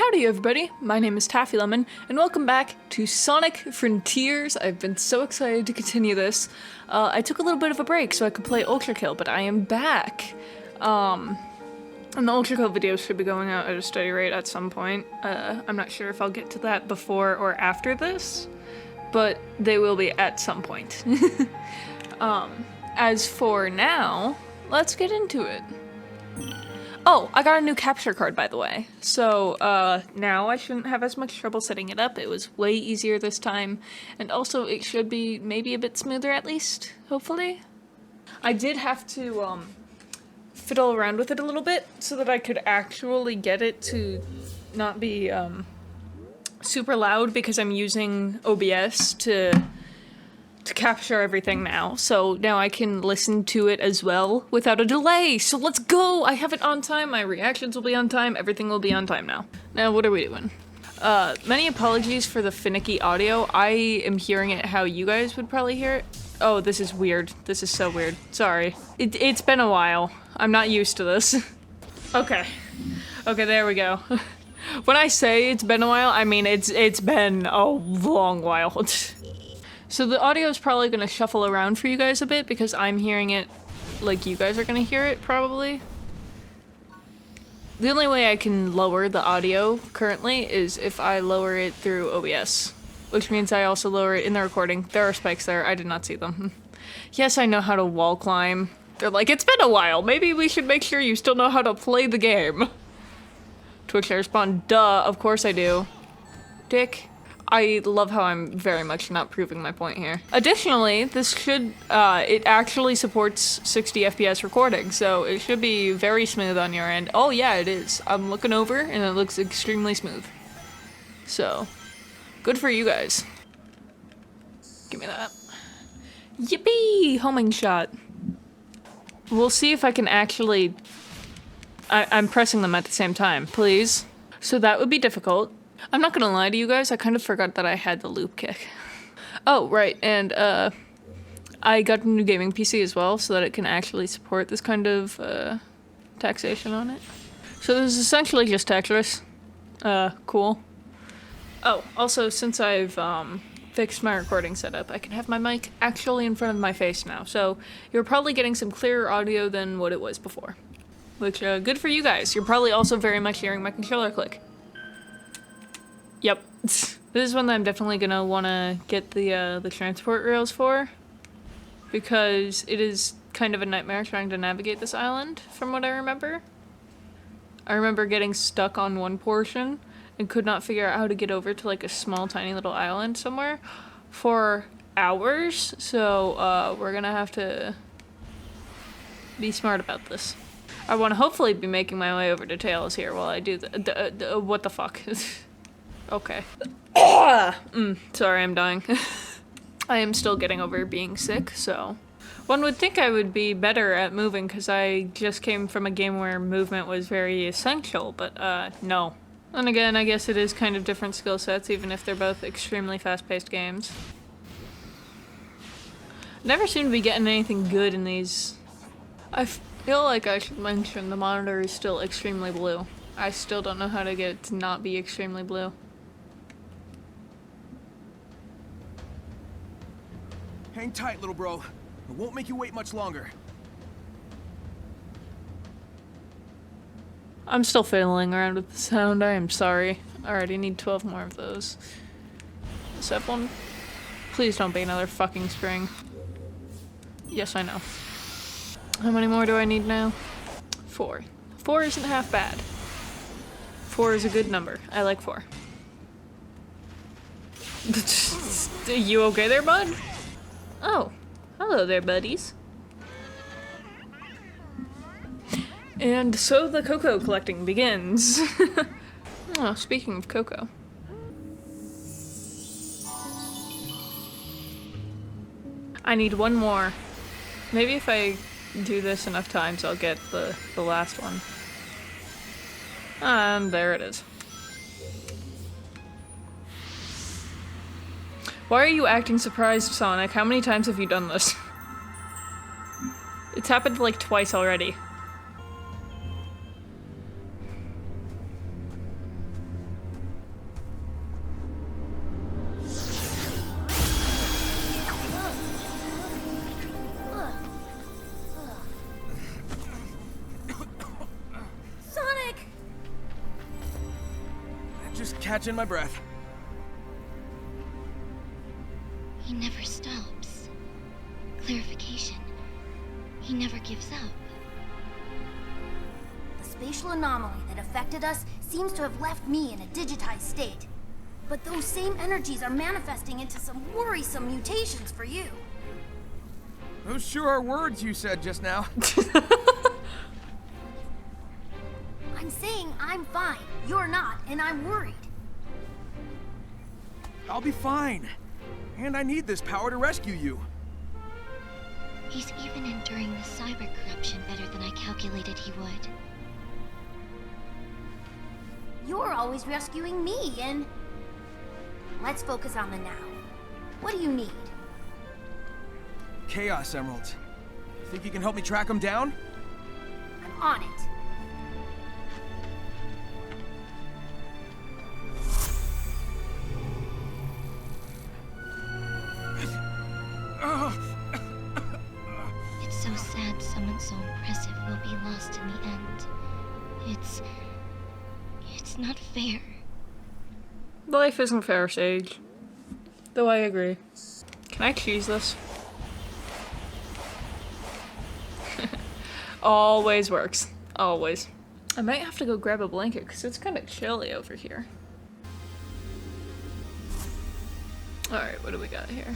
Howdy everybody, my name is Taffy Lemon, and welcome back to Sonic Frontiers. I've been so excited to continue this. I took a little bit of a break so I could play Ultra Kill, but I am back. And the Ultra Kill videos should be going out at a steady rate at some point. I'm not sure if I'll get to that before or after this, but they will be at some point. As for now, let's get into it. Oh, I got a new capture card, by the way. So, now I shouldn't have as much trouble setting it up. It was way easier this time. And also, it should be maybe a bit smoother at least, hopefully. I did have to, fiddle around with it a little bit so that I could actually get it to not be, super loud because I'm using OBS to capture everything now, so now I can listen to it as well without a delay. So let's go! I have it on time, my reactions will be on time, everything will be on time now. Now, what are we doing? Many apologies for the finicky audio. I am hearing it how you guys would probably hear it. Oh, this is weird. This is so weird. Sorry. It's been a while. I'm not used to this. Okay. Okay, there we go. When I say it's been a while, I mean it's been a long while. So the audio is probably going to shuffle around for you guys a bit because I'm hearing it like you guys are going to hear it, probably. The only way I can lower the audio currently is if I lower it through OBS, which means I also lower it in the recording. There are spikes there. I did not see them. Yes, I know how to wall climb. They're like, it's been a while. Maybe we should make sure you still know how to play the game. To which I respond, duh, of course I do. Dick. I love how I'm very much not proving my point here. Additionally, this should, it actually supports 60 FPS recording, so it should be very smooth on your end. Oh yeah, it is. I'm looking over and it looks extremely smooth. So, good for you guys. Give me that. Yippee! Homing shot. We'll see if I can actually... I'm pressing them at the same time, please. So that would be difficult. I'm not gonna lie to you guys, I kind of forgot that I had the loop kick. Oh, right, and, I got a new gaming PC as well, so that it can actually support this kind of, taxation on it. So this is essentially just Tetris. Cool. Oh, also, since I've, fixed my recording setup, I can have my mic actually in front of my face now, so you're probably getting some clearer audio than what it was before. Which, good for you guys. You're probably also very much hearing my controller click. Yep. This is one that I'm definitely gonna wanna get the transport rails for, because it is kind of a nightmare trying to navigate this island, from what I remember. I remember getting stuck on one portion and could not figure out how to get over to like a small tiny little island somewhere for hours, so we're gonna have to be smart about this. I wanna hopefully be making my way over to Tails here while I do the what the fuck. Okay. Sorry, I'm dying. I am still getting over being sick, so... One would think I would be better at moving because I just came from a game where movement was very essential, but no. And again, I guess it is kind of different skill sets, even if they're both extremely fast-paced games. Never seem to be getting anything good in these. I feel like I should mention the monitor is still extremely blue. I still don't know how to get it to not be extremely blue. Hang tight, little bro. It won't make you wait much longer. I'm still fiddling around with the sound, I am sorry. I already need 12 more of those. Except one. Please don't be another fucking spring. Yes, I know. How many more do I need now? 4. 4 isn't half bad. 4 is a good number. I like 4. You okay there, bud? Oh, hello there, buddies. And so the cocoa collecting begins. Oh, speaking of cocoa. I need one more. Maybe if I do this enough times, I'll get the last one. And there it is. Why are you acting surprised, Sonic? How many times have you done this? It's happened like twice already. Just catching my breath. He never stops. Clarification. He never gives up. The spatial anomaly that affected us seems to have left me in a digitized state. But those same energies are manifesting into some worrisome mutations for you. Those sure are words you said just now. I'm saying I'm fine. You're not, and I'm worried. I'll be fine. And I need this power to rescue you. He's even enduring the cyber corruption better than I calculated he would. You're always rescuing me, and... Let's focus on the now. What do you need? Chaos Emeralds. Think you can help me track them down? I'm on it. It's so sad someone so impressive will be lost in the end. It's not fair. Life isn't fair, Sage. Though I agree. Can I cheese this? Always works. Always. I might have to go grab a blanket because it's kind of chilly over here. Alright, what do we got here?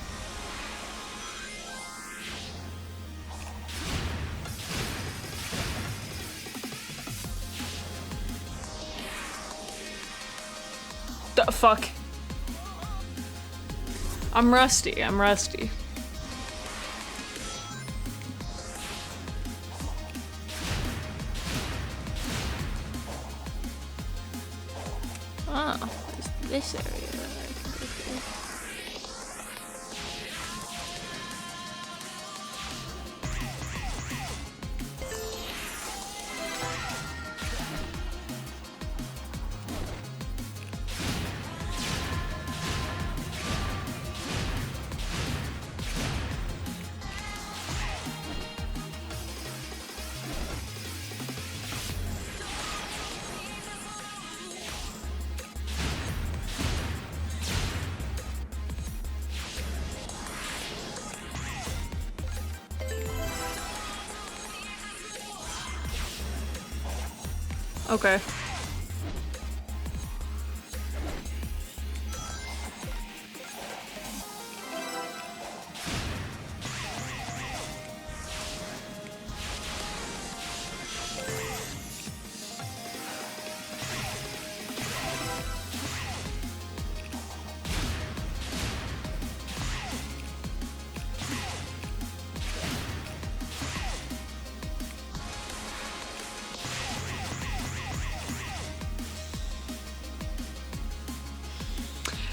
The fuck? I'm rusty, I'm rusty. Oh, there's this area that I can go through. Okay.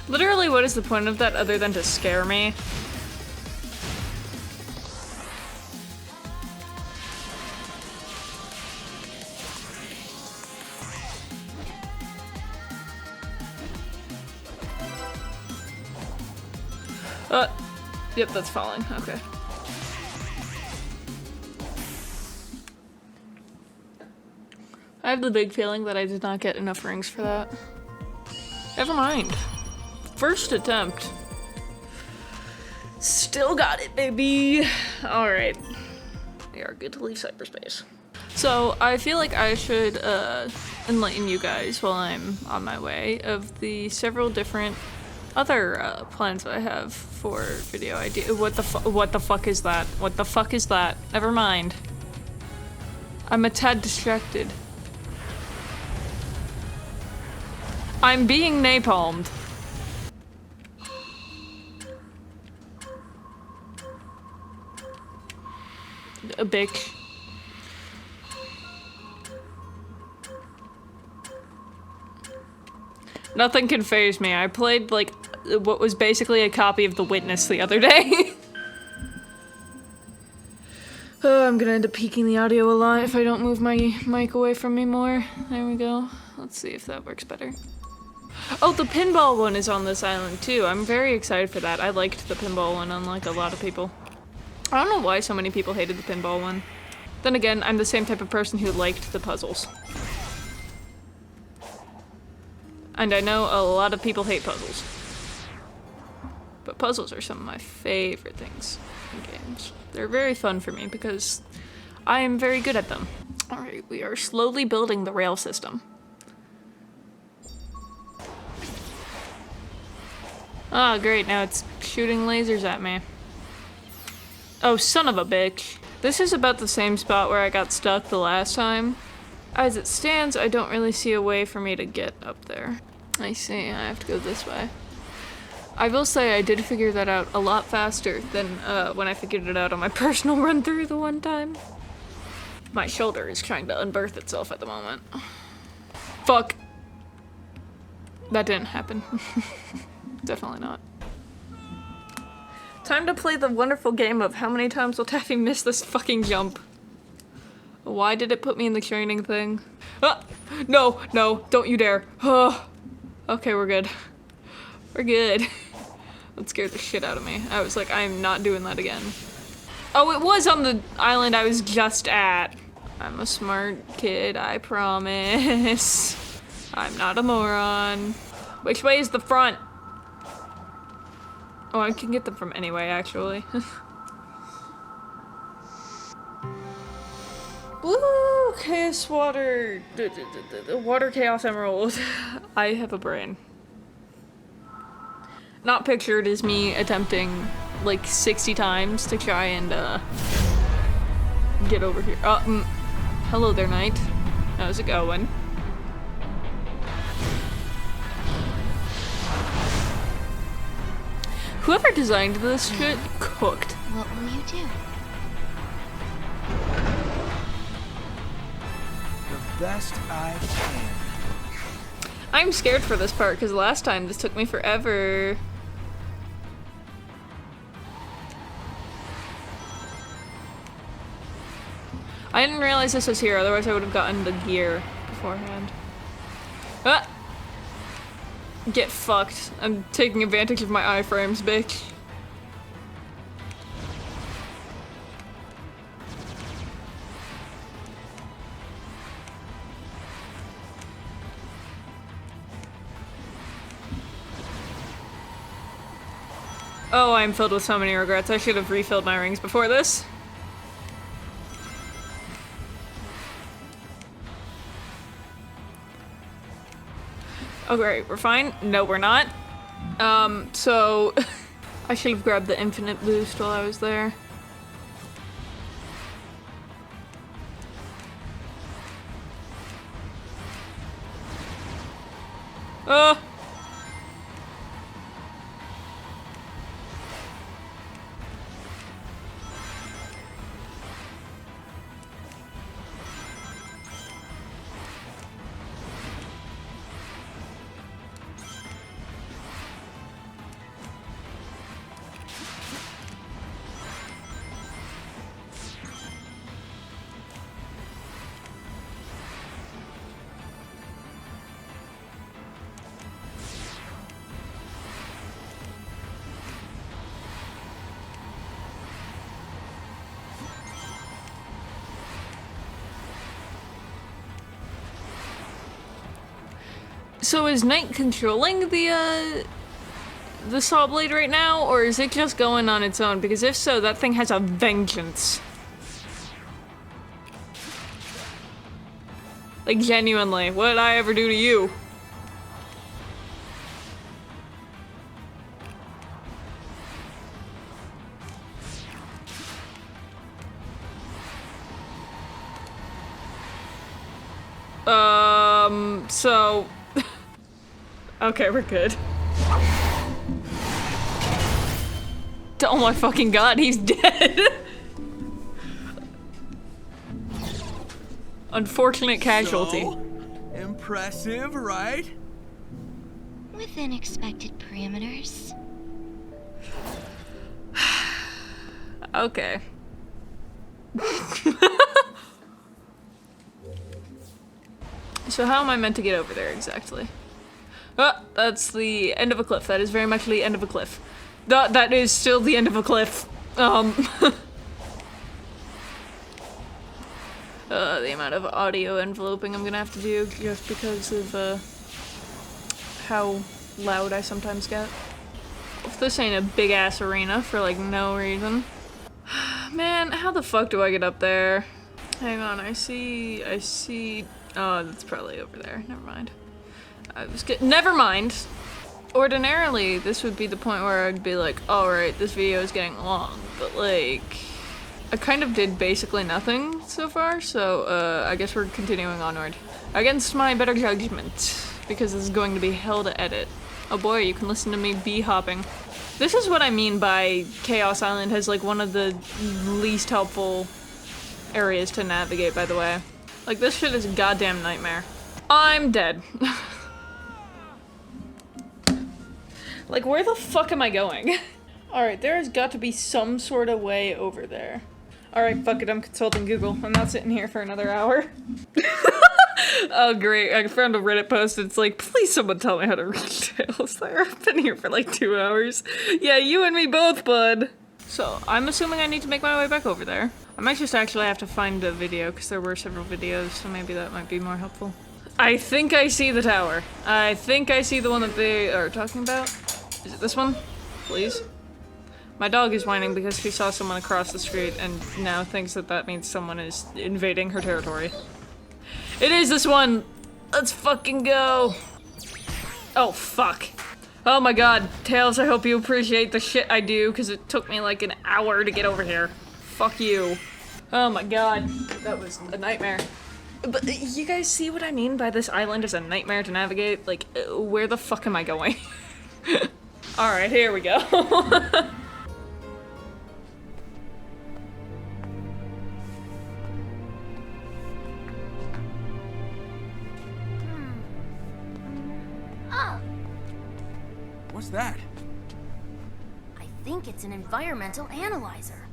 Literally, what is the point of that other than to scare me? Yep, that's falling. Okay. I have the big feeling that I did not get enough rings for that. Never mind. First attempt. Still got it, baby. Alright. We are good to leave cyberspace. So, I feel like I should enlighten you guys while I'm on my way of the several different other plans I have for video idea. What the fuck is that? What the fuck is that? Never mind. I'm a tad distracted. I'm being napalmed. A bitch. Nothing can faze me. I played like what was basically a copy of The Witness the other day. Oh, I'm gonna end up peaking the audio a lot if I don't move my mic away from me more. There we go. Let's see if that works better. Oh, the pinball one is on this island too. I'm very excited for that. I liked the pinball one, unlike a lot of people. I don't know why so many people hated the pinball one. Then again, I'm the same type of person who liked the puzzles. And I know a lot of people hate puzzles. But puzzles are some of my favorite things in games. They're very fun for me because I am very good at them. Alright, we are slowly building the rail system. Oh, great, now it's shooting lasers at me. Oh, son of a bitch. This is about the same spot where I got stuck the last time. As it stands, I don't really see a way for me to get up there. I see, I have to go this way. I will say I did figure that out a lot faster than when I figured it out on my personal run through the one time. My shoulder is trying to unbirth itself at the moment. Fuck. That didn't happen. Definitely not. Time to play the wonderful game of how many times will Taffy miss this fucking jump? Why did it put me in the training thing? Ah! No, no, don't you dare. Oh. Okay, we're good. We're good. That scared the shit out of me. I was like, I am not doing that again. Oh, it was on the island I was just at. I'm a smart kid, I promise. I'm not a moron. Which way is the front? Oh, I can get them from any way, actually. Woo! Chaos water. The water chaos emerald. I have a brain. Not pictured as me attempting like 60 times to try and get over here. Hello there, knight. How's it going? Whoever designed this shit cooked. What will you do? The best I can. I'm scared for this part because last time this took me forever. I didn't realize this was here, otherwise I would have gotten the gear beforehand. Ah! Get fucked. I'm taking advantage of my iframes, bitch. Oh, I'm filled with so many regrets. I should have refilled my rings before this. Oh great, we're fine? No, we're not. So I should have grabbed the infinite boost while I was there. So is Knight controlling the saw blade right now, or is it just going on its own? Because if so, that thing has a vengeance. Like, genuinely, what did I ever do to you? So... Okay, we're good. Oh my fucking god, he's dead! Unfortunate casualty. So, impressive, right? Within expected parameters. Okay. So how am I meant to get over there exactly? Ah, that's the end of a cliff. That is very much the end of a cliff. That is still the end of a cliff. The amount of audio enveloping I'm gonna have to do just because of, how loud I sometimes get. If this ain't a big ass arena for like no reason. Man, how the fuck do I get up there? Hang on, I see, oh, that's probably over there, never mind. Never mind. Ordinarily, this would be the point where I'd be like, alright, this video is getting long, but like, I kind of did basically nothing so far, so I guess we're continuing onward. Against my better judgment, because this is going to be hell to edit. Oh boy, you can listen to me bee hopping. This is what I mean by Chaos Island has like one of the least helpful areas to navigate, by the way. Like, this shit is a goddamn nightmare. I'm dead. Like, where the fuck am I going? Alright, there has got to be some sort of way over there. Alright, fuck it, I'm consulting Google. I'm not sitting here for another hour. Oh great, I found a Reddit post. It's like, please someone tell me how to read Tales there. I've been here for like 2 hours. Yeah, you and me both, bud. So, I'm assuming I need to make my way back over there. I might just actually have to find a video, because there were several videos, so maybe that might be more helpful. I think I see the tower. I think I see the one that they are talking about. Is it this one? Please? My dog is whining because she saw someone across the street and now thinks that that means someone is invading her territory. It is this one! Let's fucking go! Oh, fuck. Oh my god, Tails, I hope you appreciate the shit I do, because it took me like an hour to get over here. Fuck you. Oh my god, that was a nightmare. But you guys see what I mean by this island is a nightmare to navigate? Like, where the fuck am I going? Alright, here we go. Oh, What's that? I think it's an environmental analyzer.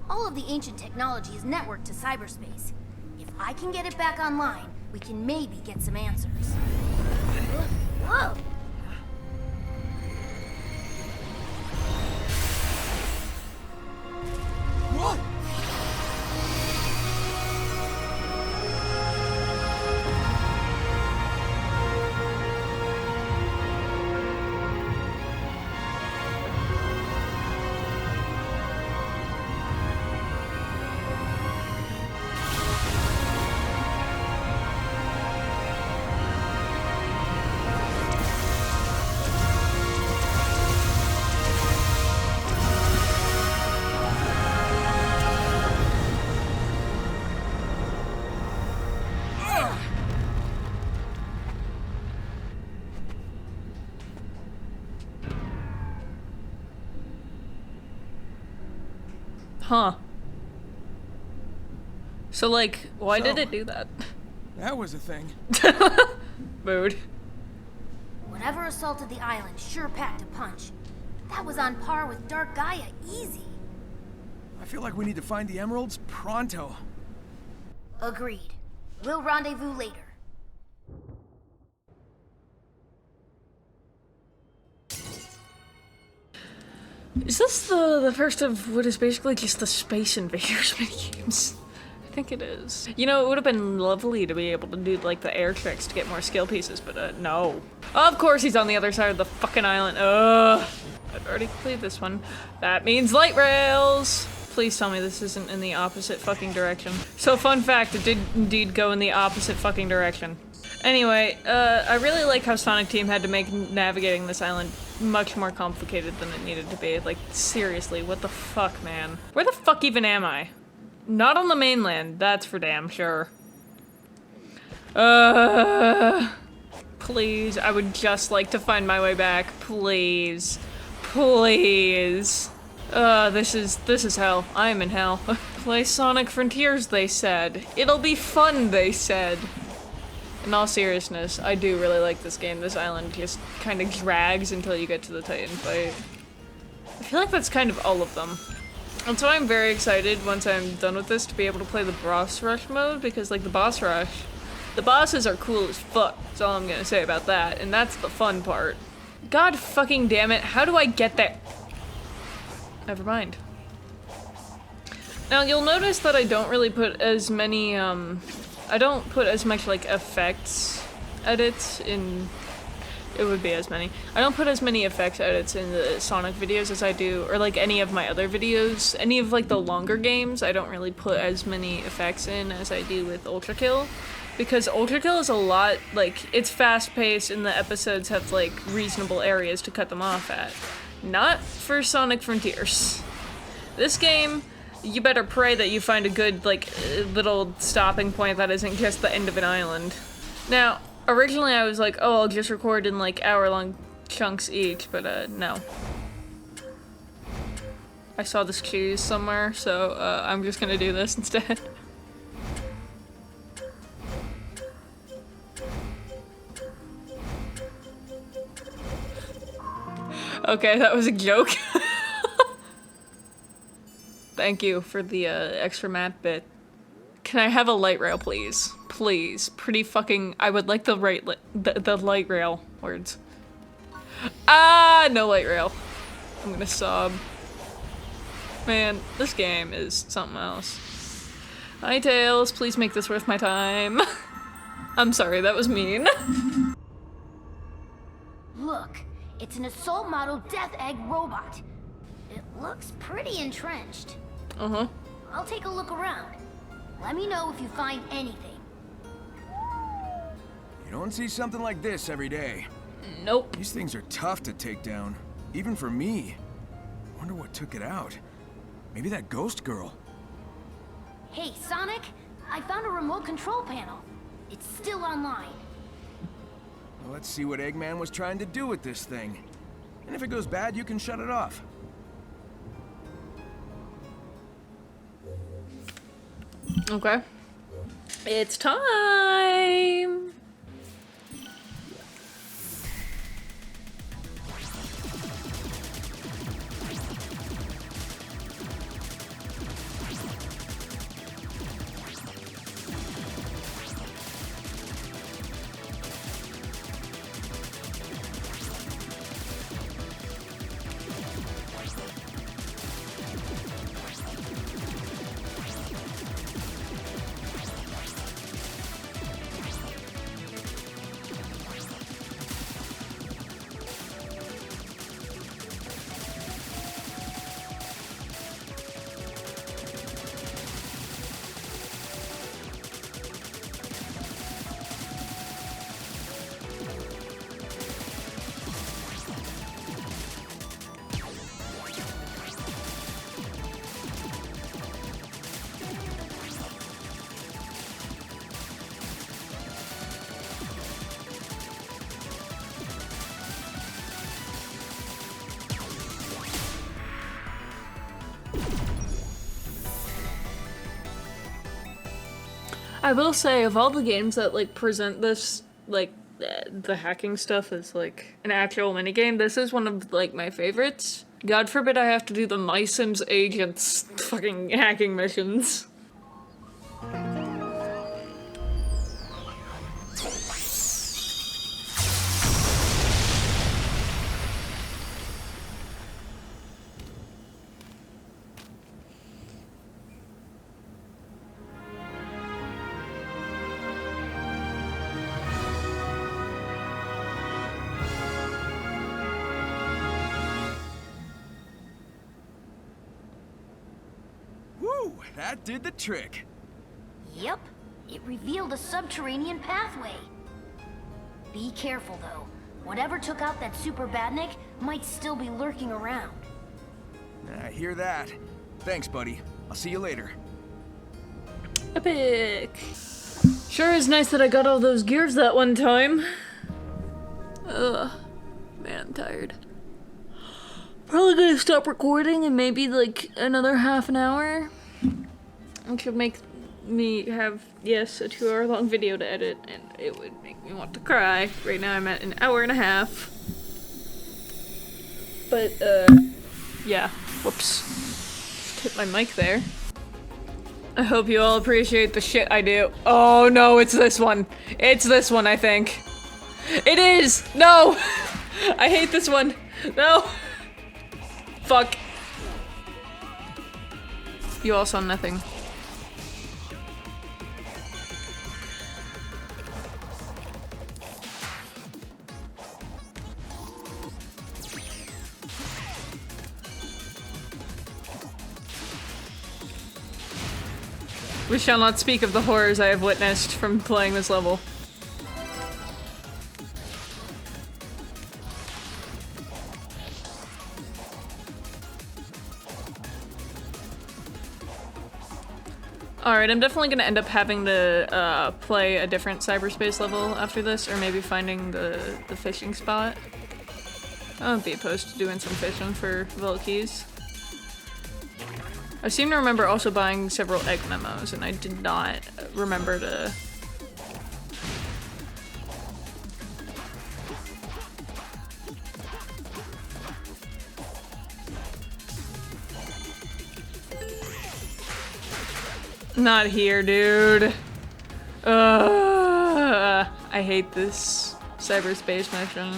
All of the ancient technology is networked to cyberspace. If I can get it back online, we can maybe get some answers. Whoa! Whoa! Huh. So like, why So- did it do that? That was a thing. Mood. Whatever assaulted the island sure packed a punch. That was on par with Dark Gaia, easy. I feel like we need to find the emeralds pronto. Agreed. We'll rendezvous later. Is this the first of what is basically just the Space Invaders minigames? I think it is. You know, it would have been lovely to be able to do like the air tricks to get more skill pieces, but no. Of course he's on the other side of the fucking island. Ugh. I've already completed this one. That means light rails! Please tell me this isn't in the opposite fucking direction. So fun fact, it did indeed go in the opposite fucking direction. Anyway, I really like how Sonic Team had to make navigating this island much more complicated than it needed to be. Like, seriously, what the fuck, man? Where the fuck even am I? Not on the mainland, that's for damn sure. Please, I would just like to find my way back, please. Please. This is hell. I am in hell. Play Sonic Frontiers, they said. It'll be fun, they said. In all seriousness, I do really like this game. This island just kind of drags until you get to the Titan fight. I feel like that's kind of all of them. And so I'm very excited once I'm done with this to be able to play the boss rush mode, because like the boss rush, the bosses are cool as fuck. That's all I'm gonna say about that, and that's the fun part. God fucking damn it, how do I get there? Never mind. Now you'll notice that I don't really put as many, I don't put as much like effects edits in it would be as many. I don't put as many effects edits in the Sonic videos as I do, or like any of my other videos. Any of like the longer games, I don't really put as many effects in as I do with Ultra Kill. Because Ultra Kill is a lot, like, it's fast paced and the episodes have like reasonable areas to cut them off at. Not for Sonic Frontiers. This game, you better pray that you find a good, like, little stopping point that isn't just the end of an island. Now, originally I was like, oh, I'll just record in, like, hour-long chunks each, but, no. I saw this cheese somewhere, so, I'm just gonna do this instead. Okay, that was a joke. Thank you for the extra matte bit. Can I have a light rail, please? Please. Pretty fucking. I would like the the light rail words. Ah, no light rail. I'm gonna sob. Man, this game is something else. Hi, Tails. Please make this worth my time. I'm sorry, that was mean. Look, it's an assault model Death Egg robot. It looks pretty entrenched. Uh-huh. I'll take a look around. Let me know if you find anything. You don't see something like this every day. Nope. These things are tough to take down, even for me. Wonder what took it out. Maybe that ghost girl. Hey, Sonic, I found a remote control panel. It's still online. Well, let's see what Eggman was trying to do with this thing. And if it goes bad, you can shut it off. Okay. It's time! I will say, of all the games that, like, present this, like, the hacking stuff as, like, an actual minigame, this is one of, like, my favorites. God forbid I have to do the My Sims Agents fucking hacking missions. Woo! That did the trick. Yep, it revealed a subterranean pathway. Be careful, though. Whatever took out that Super Badnik might still be lurking around. I hear that. Thanks, buddy. I'll see you later. Epic. Sure is nice that I got all those gears that one time. Ugh. Man, I'm tired. Probably gonna stop recording in maybe like another half an hour. Which would make me have, yes, a 2-hour long video to edit, and it would make me want to cry. Right now I'm at an hour and a half. But, yeah. Whoops. Just hit my mic there. I hope you all appreciate the shit I do. Oh no, it's this one. It's this one, I think. It is! No! I hate this one. No! Fuck. You all saw nothing. We shall not speak of the horrors I have witnessed from playing this level. Alright, I'm definitely gonna end up having to play a different cyberspace level after this, or maybe finding the fishing spot. I would be opposed to doing some fishing for vault keys. I seem to remember also buying several egg memos, and I did not remember to... Not here, dude. I hate this cyberspace mission.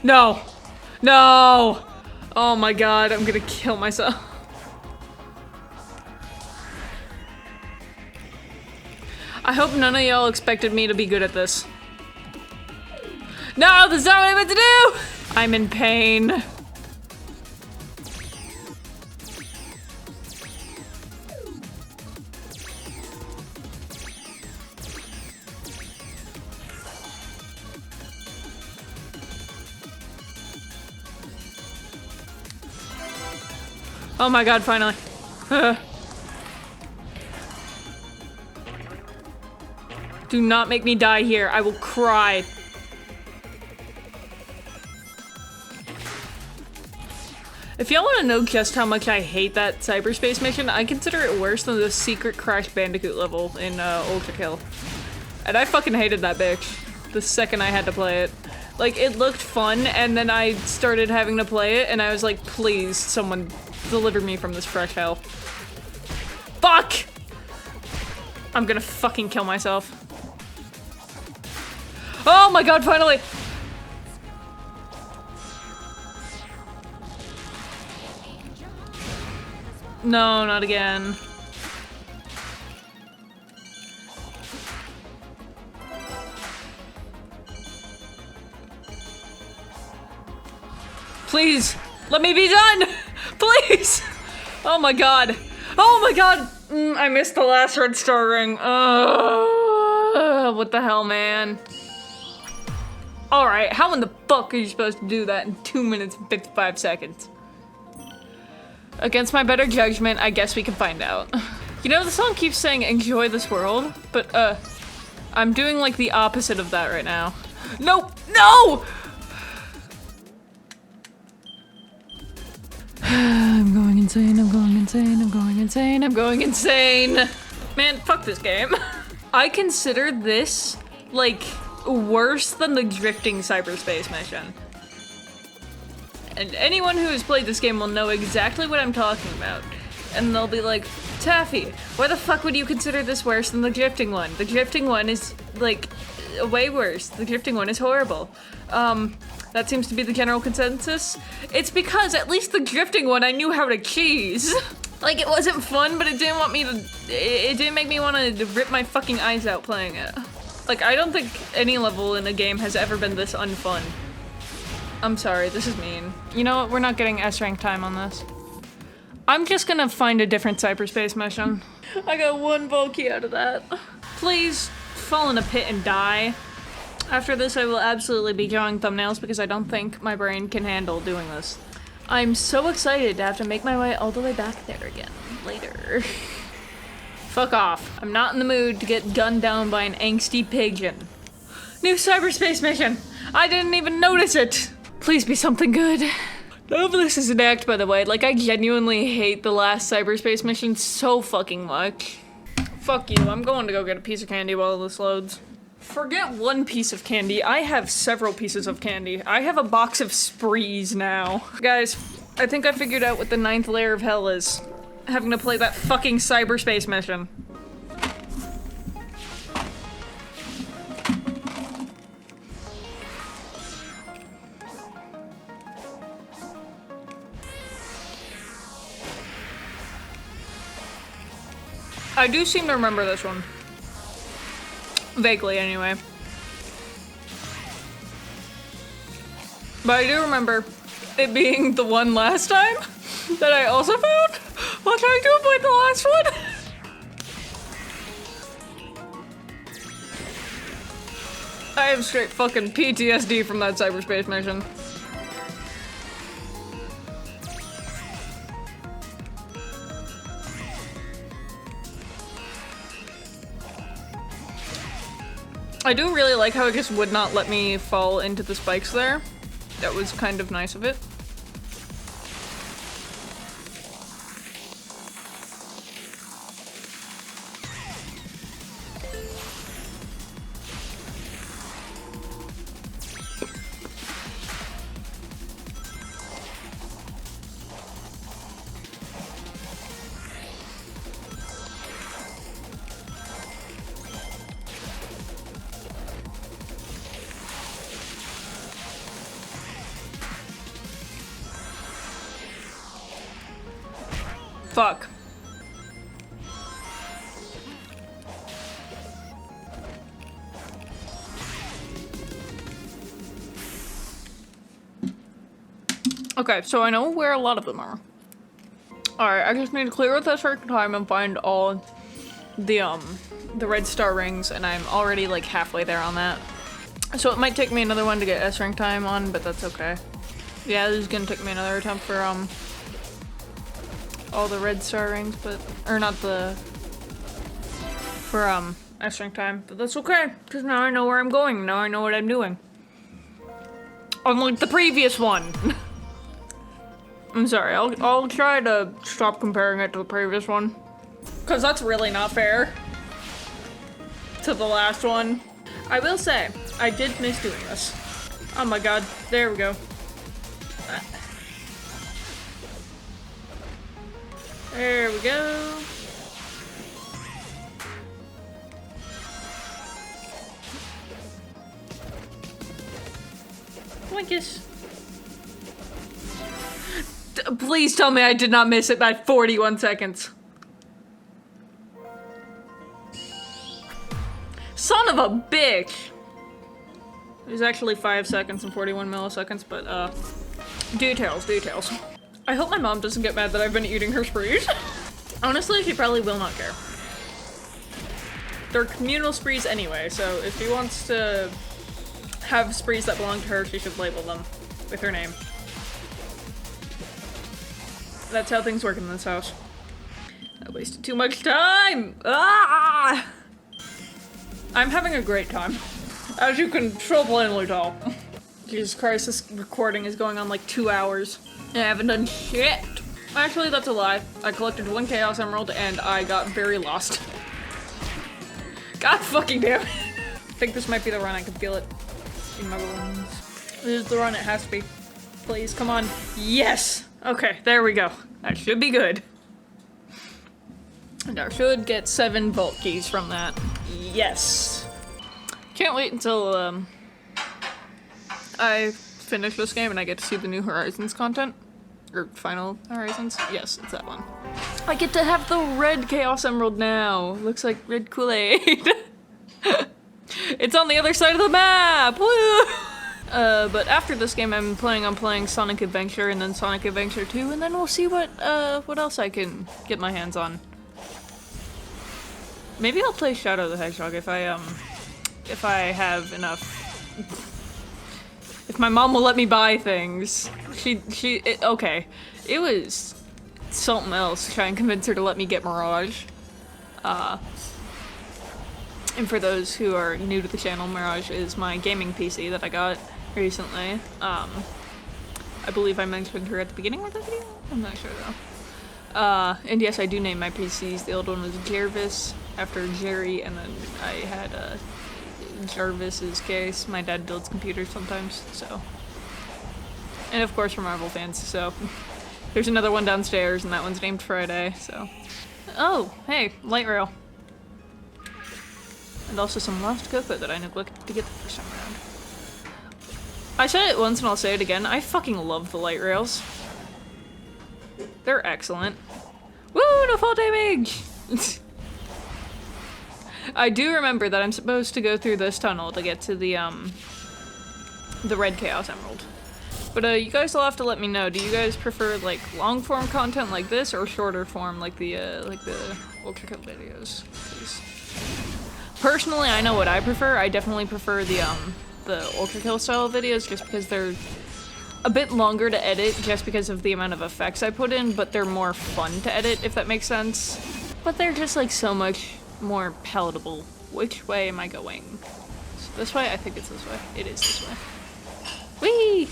No! No! Oh my god, I'm gonna kill myself. I hope none of y'all expected me to be good at this. No, that's not what I meant to do! I'm in pain. Oh my god, finally. Do not make me die here. I will cry. If y'all want to know just how much I hate that cyberspace mission, I consider it worse than the secret Crash Bandicoot level in Ultra Kill. And I fucking hated that bitch the second I had to play it. Like, it looked fun, and then I started having to play it, and I was like, please, someone deliver me from this fresh hell. Fuck! I'm gonna fucking kill myself. Oh my god, finally! No, not again. Please, let me be done! Please! Oh my god. Oh my god! I missed the last red star ring. What the hell, man? Alright, how in the fuck are you supposed to do that in 2 minutes and 55 seconds? Against my better judgment, I guess we can find out. You know, the song keeps saying enjoy this world, but I'm doing like the opposite of that right now. Nope! No! I'm going insane, I'm going insane, I'm going insane, I'm going insane! Man, fuck this game. I consider this, like, worse than the drifting cyberspace mission. And anyone who has played this game will know exactly what I'm talking about. And they'll be like, Taffy, why the fuck would you consider this worse than the drifting one? The drifting one is, like, way worse. The drifting one is horrible. That seems to be the general consensus. It's because at least the drifting one I knew how to cheese. Like, it wasn't fun, but it didn't want me to, it didn't make me want to rip my fucking eyes out playing it. Like, I don't think any level in a game has ever been this unfun. I'm sorry, this is mean. You know what, we're not getting S-rank time on this. I'm just gonna find a different cyberspace mission. I got one bulky out of that. Please, fall in a pit and die. After this, I will absolutely be drawing thumbnails because I don't think my brain can handle doing this. I'm so excited to have to make my way all the way back there again later. Fuck off. I'm not in the mood to get gunned down by an angsty pigeon. New cyberspace mission! I didn't even notice it! Please be something good. None of this is an act, by the way. Like, I genuinely hate the last cyberspace mission so fucking much. Fuck you, I'm going to go get a piece of candy while this loads. Forget one piece of candy, I have several pieces of candy. I have a box of sprees now. Guys, I think I figured out what the 9th layer of hell is. Having to play that fucking cyberspace mission. I do seem to remember this one. Vaguely, anyway. But I do remember it being the one last time that I also found while trying to avoid the last one. I have straight fucking PTSD from that cyberspace mission. I do really like how it just would not let me fall into the spikes there. That was kind of nice of it. Fuck. Okay, so I know where a lot of them are. Alright, I just need to clear with a certain time and find all the red star rings, and I'm already like halfway there on that. So it might take me another one to get S rank time on, but that's okay. Yeah, this is gonna take me another attempt for all the red star rings, but or not the for S rank time, but that's okay because now I know where I'm going. Now I know what I'm doing. Unlike the previous one. I'm sorry. I'll try to stop comparing it to the previous one because that's really not fair to the last one. I will say I did miss doing this. Oh my god! There we go. There we go. Blinkus. Please tell me I did not miss it by 41 seconds. Son of a bitch! It was actually 5 seconds and 41 milliseconds, but details. I hope my mom doesn't get mad that I've been eating her sprees. Honestly, she probably will not care. They're communal sprees anyway, so if she wants to have sprees that belong to her, she should label them with her name. That's how things work in this house. I wasted too much time! Ah! I'm having a great time, as you can so plainly tell. Jesus Christ, this recording is going on like 2 hours. I haven't done shit. Actually, that's a lie. I collected 1 Chaos Emerald and I got very lost. God fucking damn it. I think this might be the run. I can feel it in my bones. This is the run. It has to be. Please, come on. Yes! Okay, there we go. That should be good. And I should get 7 vault keys from that. Yes! Can't wait until, I finish this game and I get to see the New Horizons content. Or Final Horizons? Yes, it's that one. I get to have the red Chaos Emerald now. Looks like red Kool-Aid. It's on the other side of the map! Woo! But after this game, I'm planning on playing Sonic Adventure and then Sonic Adventure 2, and then we'll see what else I can get my hands on. Maybe I'll play Shadow the Hedgehog if I have enough. If my mom will let me buy things. Okay. It was something else to try and convince her to let me get Mirage. And for those who are new to the channel, Mirage is my gaming PC that I got recently. I believe I mentioned her at the beginning of the video. I'm not sure though. And yes, I do name my PCs. The old one was Jarvis after Jerry, and then I had Jarvis's case. My dad builds computers sometimes, so. And of course, for Marvel fans, so. There's another one downstairs, and that one's named Friday, so. Oh, hey, light rail. And also some lost cocoa that I neglected to get the first time around. I said it once and I'll say it again. I fucking love the light rails. They're excellent. Woo, no fall damage! I do remember that I'm supposed to go through this tunnel to get to the Red Chaos Emerald. But you guys will have to let me know. Do you guys prefer like long form content like this or shorter form like the Ultra Kill videos? Please. Personally, I know what I prefer. I definitely prefer the Ultra Kill style videos just because they're a bit longer to edit just because of the amount of effects I put in, but they're more fun to edit, if that makes sense. But they're just like so much more palatable. Which way am I going? So this way? I think it's this way. It is this way. Whee!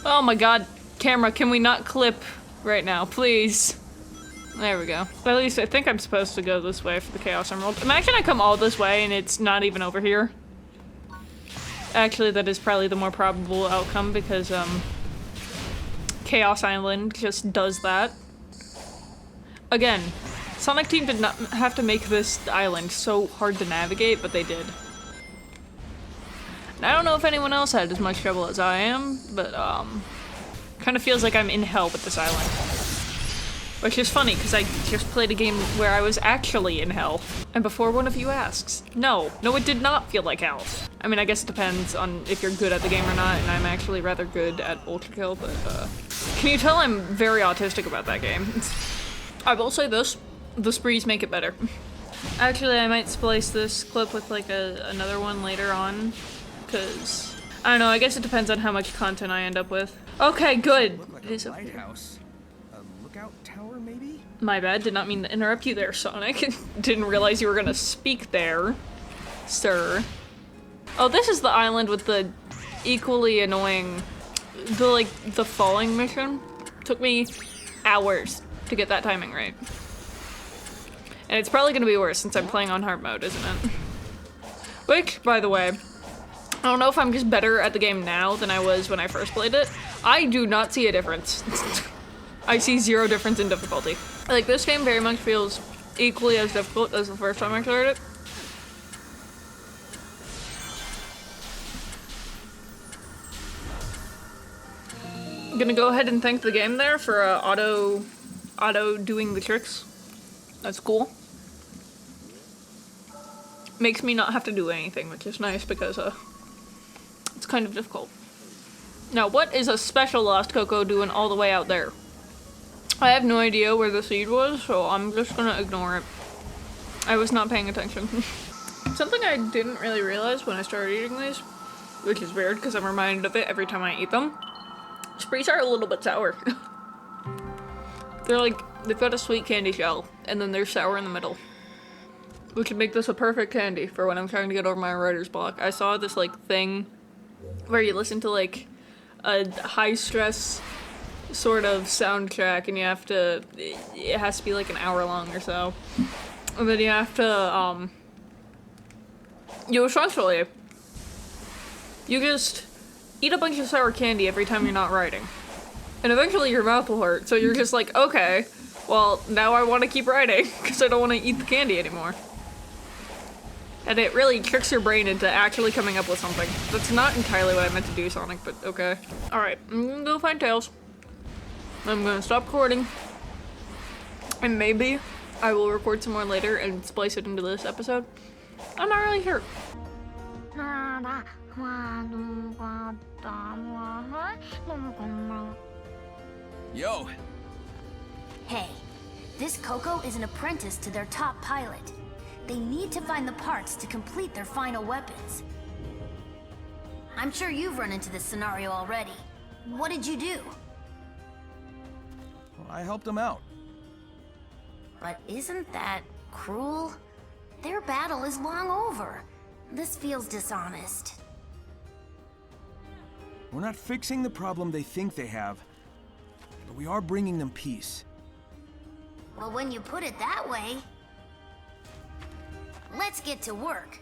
Oh my god, camera, can we not clip right now, please? There we go. At least I think I'm supposed to go this way for the Chaos Emerald. Imagine I come all this way and it's not even over here. Actually, that is probably the more probable outcome because, Chaos Island just does that. Again, Sonic Team did not have to make this island so hard to navigate, but they did. And I don't know if anyone else had as much trouble as I am, but, kind of feels like I'm in hell with this island. Which is funny, because I just played a game where I was actually in hell. And before one of you asks, no, it did not feel like hell. I mean, I guess it depends on if you're good at the game or not, and I'm actually rather good at Ultra Kill, but, can you tell I'm very autistic about that game? I will say this, the sprees make it better. Actually, I might splice this clip with, like, another one later on, because, I don't know, I guess it depends on how much content I end up with. Okay, good. Look like It is a up here. lighthouse. A lookout tower, maybe? My bad, did not mean to interrupt you there, Sonic. Didn't realize you were gonna speak there, sir. Oh, this is the island with the equally annoying, the falling mission. Took me hours to get that timing right. And it's probably gonna be worse since I'm playing on hard mode, isn't it? Which, by the way, I don't know if I'm just better at the game now than I was when I first played it. I do not see a difference. I see zero difference in difficulty. Like, this game very much feels equally as difficult as the first time I cleared it. I'm gonna go ahead and thank the game there for auto doing the tricks. That's cool. Makes me not have to do anything, which is nice because it's kind of difficult. Now, what is a special Lost Cocoa doing all the way out there? I have no idea where the seed was, so I'm just gonna ignore it. I was not paying attention. Something I didn't really realize when I started eating these, which is weird because I'm reminded of it every time I eat them. Sprees are a little bit sour. They're like, they've got a sweet candy shell, and then they're sour in the middle. Which would make this a perfect candy for when I'm trying to get over my writer's block. I saw this, like, thing where you listen to, like, a high-stress sort of soundtrack, and you have to, it has to be, like, an hour long or so. And then you have to, you essentially, you just eat a bunch of sour candy every time you're not writing. And eventually your mouth will hurt, so you're just like, okay, well, now I want to keep writing, because I don't want to eat the candy anymore. And it really tricks your brain into actually coming up with something. That's not entirely what I meant to do, Sonic, but okay. Alright, I'm gonna go find Tails. I'm gonna stop recording. And maybe I will record some more later and splice it into this episode. I'm not really sure. Yo, Hey, this Coco is an apprentice to their top pilot. They need to find the parts to complete their final weapons. I'm sure you've run into this scenario already. What did you do? well, I helped him out. But isn't that cruel? Their battle is long over. This feels dishonest. We're not fixing the problem they think they have, but we are bringing them peace. Well, when you put it that way, let's get to work.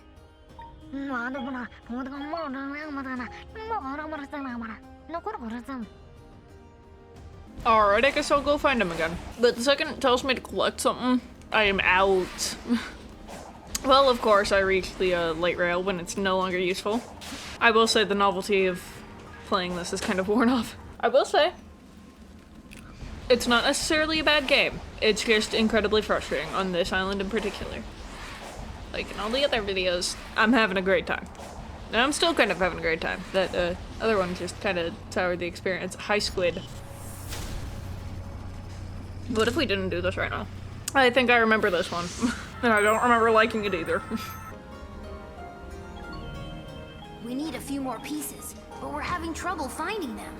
Alright, I guess I'll go find him again. But the second it tells me to collect something, I am out. Well, of course, I reach the light rail when it's no longer useful. I will say the novelty of playing this is kind of worn off. I will say, it's not necessarily a bad game. It's just incredibly frustrating on this island in particular. Like in all the other videos, I'm having a great time. And I'm still kind of having a great time. That other one just kind of soured the experience. Hi, Squid. What if we didn't do this right now? I think I remember this one. And I don't remember liking it either. We need a few more pieces, but we're having trouble finding them.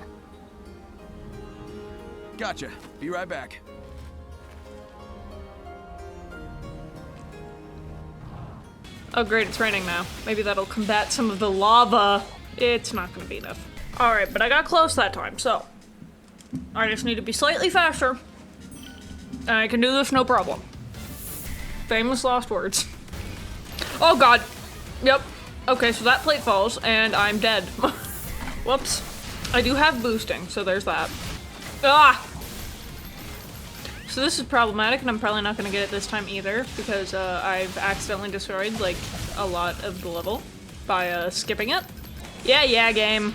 Gotcha. Be right back. Oh great, it's raining now. Maybe that'll combat some of the lava. It's not gonna be enough. Alright, but I got close that time, so I just need to be slightly faster. And I can do this no problem. Famous last words. Oh god. Yep. Okay, so that plate falls, and I'm dead. Whoops. I do have boosting, so there's that. Ah! So this is problematic, and I'm probably not gonna get it this time either, because I've accidentally destroyed, like, a lot of the level by skipping it. Yeah, game.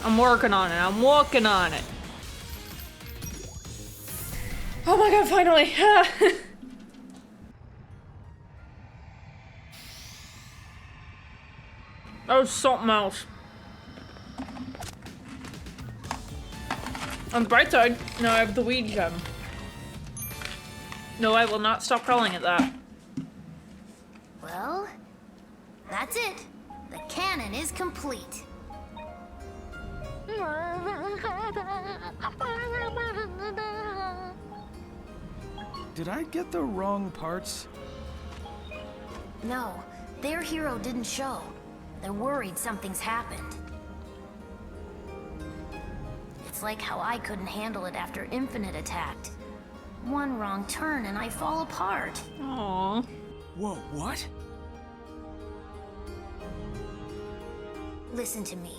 I'm working on it. I'm working on it. Oh my god, finally! That was something else. On the bright side, now I have the weed gem. No, I will not stop calling it that. Well, that's it. The cannon is complete. Did I get the wrong parts? No, their hero didn't show. They're worried something's happened. It's like how I couldn't handle it after Infinite attacked. One wrong turn and I fall apart. Aww. Whoa, what? Listen to me.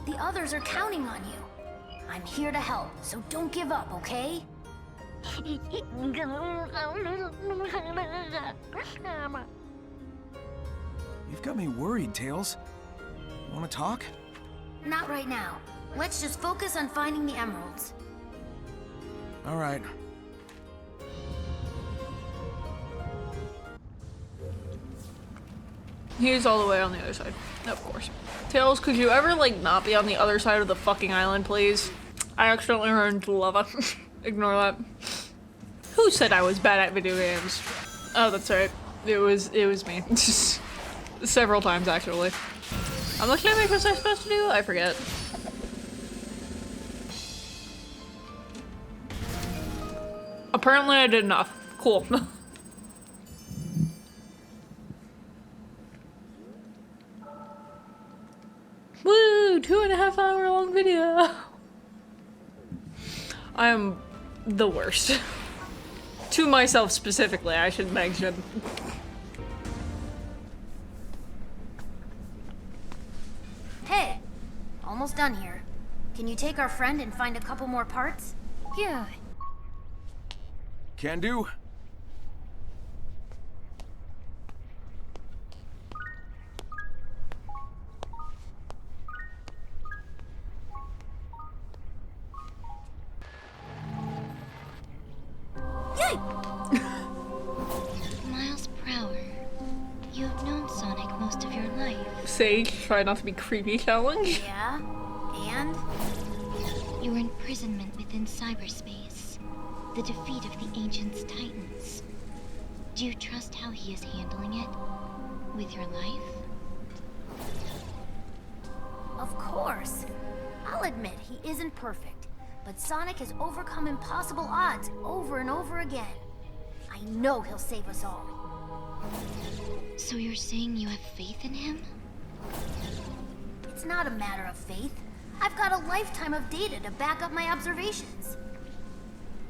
The others are counting on you. I'm here to help, so don't give up, okay? You've got me worried, Tails. Wanna talk? Not right now. Let's just focus on finding the emeralds. Alright. He's all the way on the other side. Of course. Tails, could you ever, like, not be on the other side of the fucking island, please? I accidentally ran into lava. Ignore that. Who said I was bad at video games? Oh, that's right. It was me. Several times, actually. How much damage was I supposed to do? I forget. Apparently I did enough. Cool. Woo! 2.5 hour long video! I am the worst. To myself specifically, I should mention. Hey! Almost done here. Can you take our friend and find a couple more parts? Yeah. Can do. Yay! Miles per hour. You have known Sonic most of your life. Sage, try not to be creepy challenge. Yeah? And? Your imprisonment within cyberspace. The defeat of the Ancient's Titans. Do you trust how he is handling it? With your life? Of course. I'll admit he isn't perfect, but Sonic has overcome impossible odds over and over again. I know he'll save us all. So you're saying you have faith in him? It's not a matter of faith. I've got a lifetime of data to back up my observations.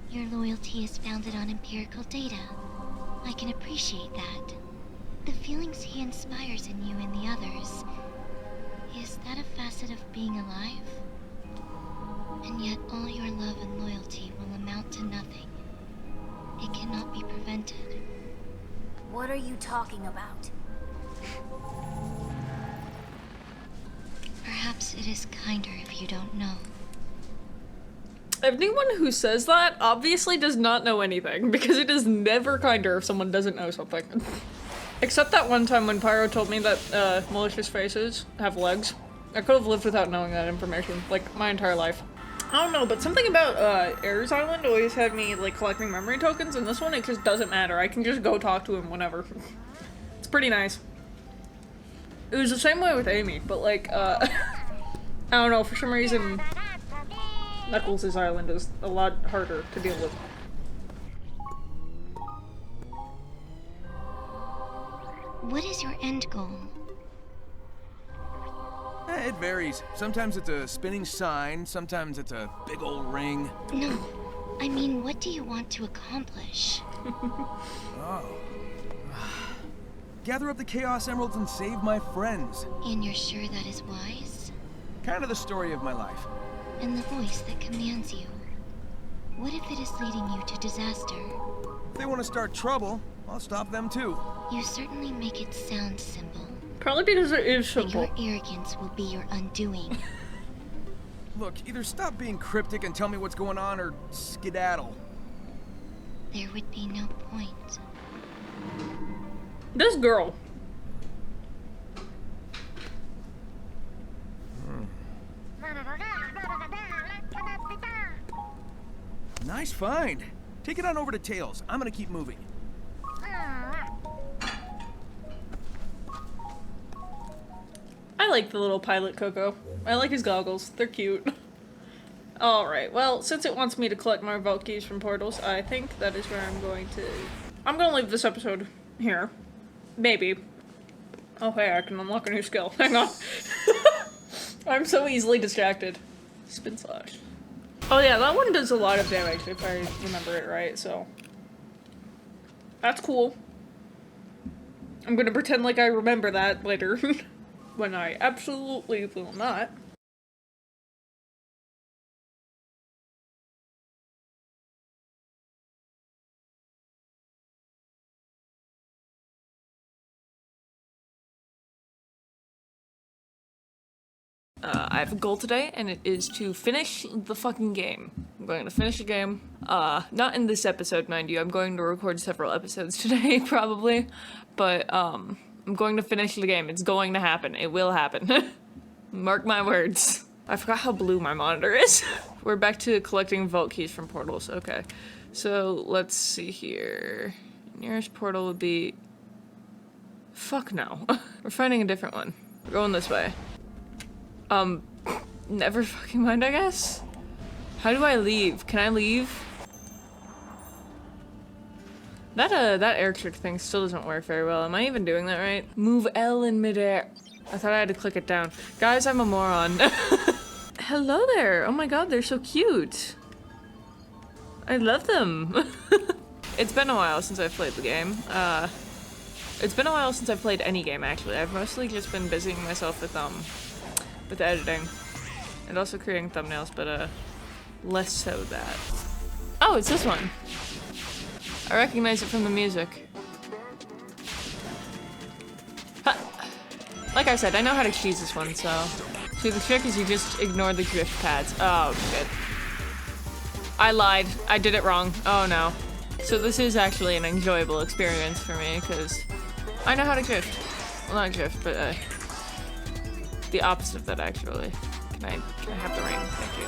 Your loyalty is founded on empirical data. I can appreciate that. The feelings he inspires in you and the others, is that a facet of being alive? And yet all your love and loyalty will amount to nothing. It cannot be prevented. What are you talking about? Perhaps it is kinder if you don't know. Anyone who says that obviously does not know anything, because it is never kinder if someone doesn't know something. Except that one time when Pyro told me that malicious faces have legs. I could have lived without knowing that information, like, my entire life. I don't know, but something about Ares Island always had me, like, collecting memory tokens, and this one it just doesn't matter. I can just go talk to him whenever. It's pretty nice. It was the same way with Amy, but, like, I don't know, for some reason, Knuckles' island is a lot harder to deal with. What is your end goal? It varies. Sometimes it's a spinning sign, sometimes it's a big old ring. No, I mean, what do you want to accomplish? Oh. Gather up the Chaos Emeralds and save my friends. And you're sure that is wise? Kind of the story of my life. And the voice that commands you? What if it is leading you to disaster? If they want to start trouble, I'll stop them too. You certainly make it sound simple. Probably because it is But simple. your arrogance will be your undoing. Look, either stop being cryptic and tell me what's going on, or skedaddle. There would be no point. This girl. Nice find. Take it on over to Tails. I'm gonna keep moving. I like the little pilot Coco. I like his goggles. They're cute. Alright, well, since it wants me to collect more vault keys from portals, I think that is where I'm going to... I'm gonna leave this episode here. Maybe. Oh hey, I can unlock a new skill. Hang on. I'm so easily distracted. Spin slash. Oh yeah, that one does a lot of damage if I remember it right, so... That's cool. I'm gonna pretend like I remember that later. When I absolutely will not. I have a goal today, and it is to finish the fucking game. I'm going to finish the game. Not in this episode, mind you. I'm going to record several episodes today, probably. But, I'm going to finish the game. It's going to happen. It will happen. Mark my words. I forgot how blue my monitor is. We're back to collecting vault keys from portals. Okay. So, let's see here. Nearest portal would be... Fuck no. We're finding a different one. We're going this way. Never fucking mind, I guess? How do I leave? Can I leave? That air trick thing still doesn't work very well. Am I even doing that right? Move L in midair. I thought I had to click it down. Guys, I'm a moron. Hello there. Oh my god, they're so cute. I love them. It's been a while since I've played the game. It's been a while since I've played any game, actually. I've mostly just been busying myself with editing. And also creating thumbnails, but, less so that. Oh, it's this one. I recognize it from the music. Ha! Like I said, I know how to cheese this one, so... See, the trick is you just ignore the drift pads. Oh, shit. I lied. I did it wrong. Oh, no. So this is actually an enjoyable experience for me, because I know how to drift. Well, not drift, but, the opposite of that, actually. Can I have the ring? Thank you.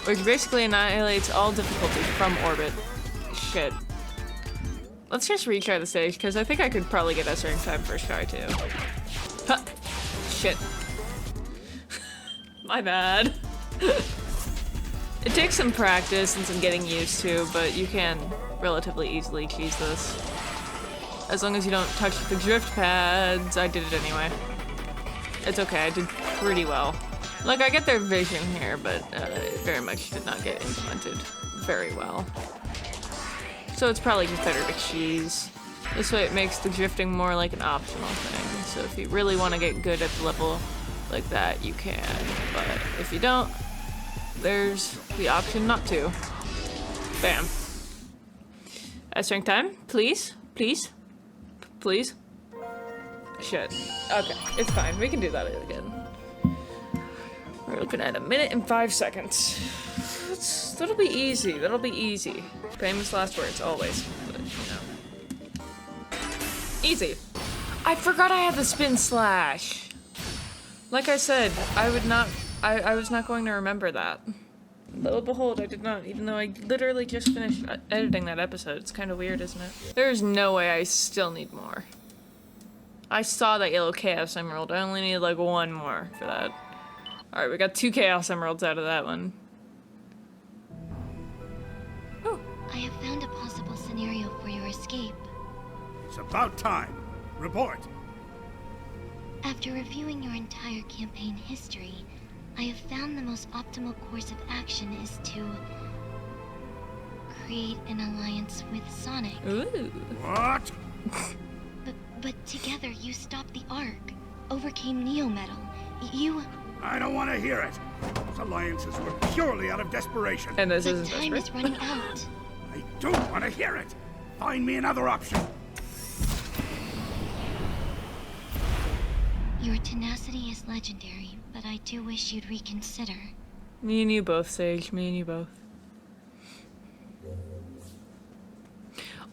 Which basically annihilates all difficulty from orbit. Shit. Let's just retry the stage, because I think I could probably get us ring time first try, too. Huh. Shit. My bad. It takes some practice and some getting used to, but you can relatively easily cheese this. As long as you don't touch the drift pads. I did it anyway. It's okay, I did pretty well. Like, I get their vision here, but it very much did not get implemented very well. So it's probably just better to cheese. This way it makes the drifting more like an optional thing. So if you really want to get good at the level like that, you can. But if you don't, there's the option not to. Bam. Strength time, please, please, please. Shit. Okay, it's fine. We can do that again. We're looking at 1 minute and 5 seconds. That'll be easy. That'll be easy. Famous last words, always. But, you know. Easy. I forgot I had the spin slash. Like I said, I would not. I was not going to remember that. Lo and behold, I did not, even though I literally just finished editing that episode. It's kind of weird, isn't it? There's no way I still need more. I saw that yellow Chaos Emerald. I only need like 1 more for that. Alright, we got 2 Chaos Emeralds out of that one. Oh. I have found a possible scenario for your escape. It's about time. Report. After reviewing your entire campaign history, I have found the most optimal course of action is to create an alliance with Sonic. Ooh. What? But together you stopped the Ark, overcame Neo Metal. You... I don't want to hear it. Those alliances were purely out of desperation. And this The isn't time is desperate. running out. I don't want to hear it. Find me another option. Your tenacity is legendary, but I do wish you'd reconsider. Me and you both, Sage. Me and you both.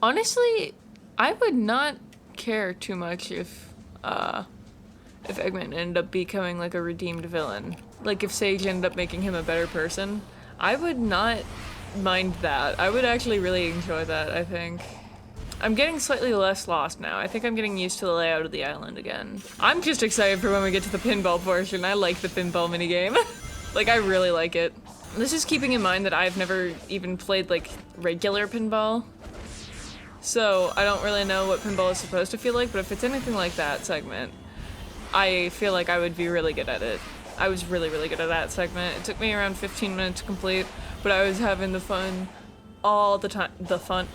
Honestly, I would not care too much if Eggman ended up becoming like a redeemed villain. Like if Sage ended up making him a better person, I would not mind that. I would actually really enjoy that, I think. I'm getting slightly less lost now. I think I'm getting used to the layout of the island again. I'm just excited for when we get to the pinball portion. I like the pinball minigame. Like, I really like it. This is keeping in mind that I've never even played, like, regular pinball. So, I don't really know what pinball is supposed to feel like, but if it's anything like that segment, I feel like I would be really good at it. I was really, really good at that segment. It took me around 15 minutes to complete, but I was having the fun all the time. The fun.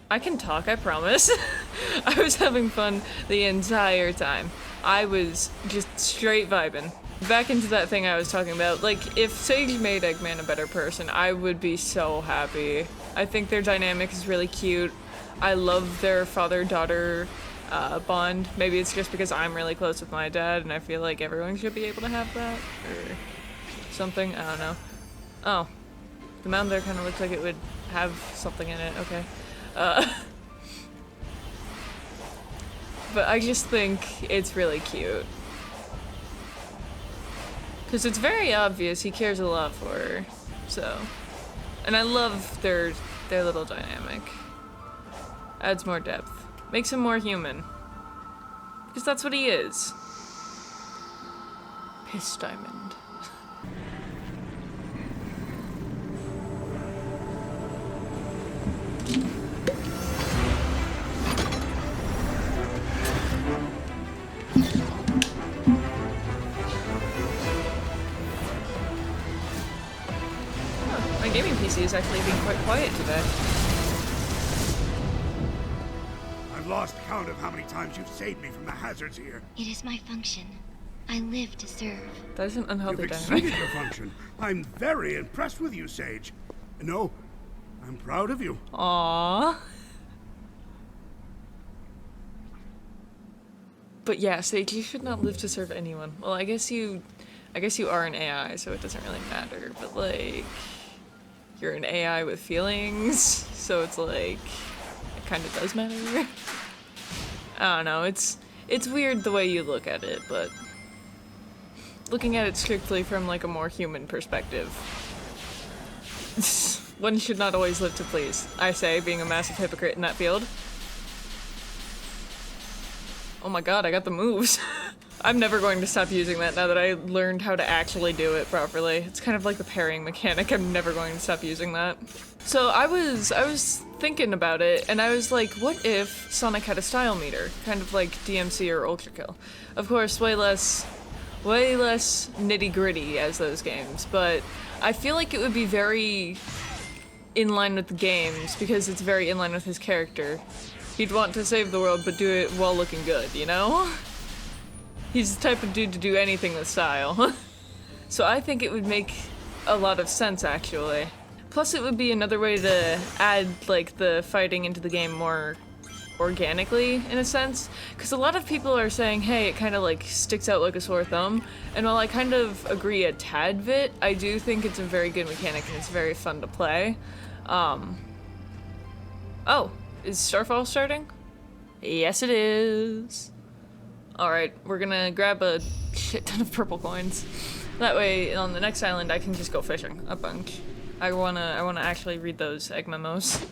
I can talk, I promise. I was having fun the entire time. I was just straight vibing. Back into that thing I was talking about. Like, if Sage made Eggman a better person, I would be so happy. I think their dynamic is really cute. I love their father-daughter bond. Maybe it's just because I'm really close with my dad, and I feel like everyone should be able to have that, or something. I don't know. Oh, the mound there kind of looks like it would have something in it. Okay. But I just think it's really cute. Because it's very obvious he cares a lot for her, so. And I love their little dynamic. Adds more depth. Makes him more human. Because that's what he is. Piss Diamond. My gaming PC is actually being quite quiet today. I've lost count of how many times you've saved me from the hazards here. It is my function. I live to serve. That is an unhealthy You've dynamic. exceeded your function. I'm very impressed with you, Sage. No, I'm proud of you. Aww. But yeah, Sage, you should not live to serve anyone. Well, I guess you are an AI, so it doesn't really matter. But like, you're an AI with feelings, so it's like, it kind of does matter. I don't know. It's weird the way you look at it, but looking at it strictly from like a more human perspective, one should not always live to please. I say, being a massive hypocrite in that field. Oh my god, I got the moves. I'm never going to stop using that now that I learned how to actually do it properly. It's kind of like the parrying mechanic. I'm never going to stop using that. So I was thinking about it, and I was like, what if Sonic had a style meter? Kind of like DMC or Ultra Kill. Of course, way less way less nitty-gritty as those games, but I feel like it would be very in line with the games because it's very in line with his character. He'd want to save the world but do it while looking good, you know? He's the type of dude to do anything with style. So I think it would make a lot of sense, actually. Plus it would be another way to add, like, the fighting into the game more organically, in a sense. Because a lot of people are saying, hey, it kind of, like, sticks out like a sore thumb. And while I kind of agree a tad bit, I do think it's a very good mechanic and it's very fun to play. Oh, is Starfall starting? Yes, it is. Alright, we're gonna grab a shit ton of purple coins. That way, on the next island, I can just go fishing a bunch. I wanna actually read those egg memos.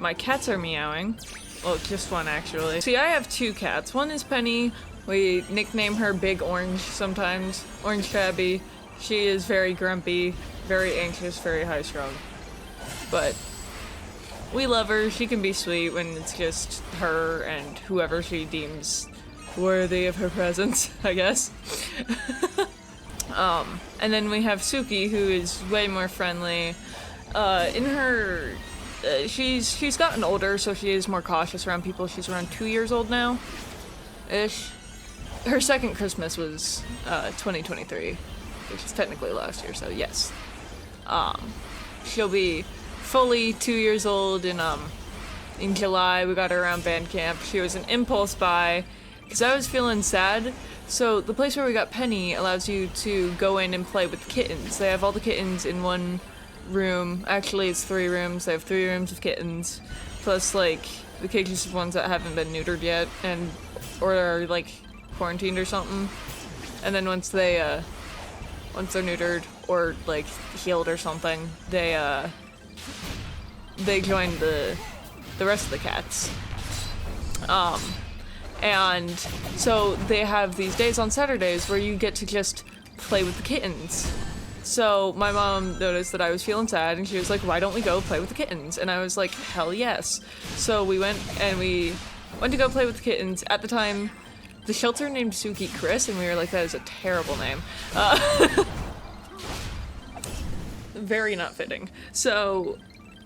My cats are meowing. Well, just one, actually. See, I have two cats. One is Penny. We nickname her Big Orange sometimes. Orange Tabby. She is very grumpy, very anxious, very high-strung. But we love her. She can be sweet when it's just her and whoever she deems worthy of her presence, I guess. And then we have Suki, who is way more friendly. She's gotten older, so she is more cautious around people. She's around 2 years old now, ish. Her second Christmas was 2023, which is technically last year. So yes, she'll be fully 2 years old in July. We got her around band camp. She was an impulse buy because I was feeling sad. So the place where we got Penny allows you to go in and play with the kittens. They have all the kittens in one room. Actually, it's 3 rooms. They have 3 rooms of kittens, plus like the cages of ones that haven't been neutered yet, or are like quarantined or something. And then once they're neutered or like healed or something, they join the rest of the cats. And so they have these days on Saturdays where you get to just play with the kittens. So my mom noticed that I was feeling sad and she was like, why don't we go play with the kittens? And I was like, hell yes. So we went to go play with the kittens. At the time, the shelter named Suki Chris, and we were like, that is a terrible name. Very not fitting. So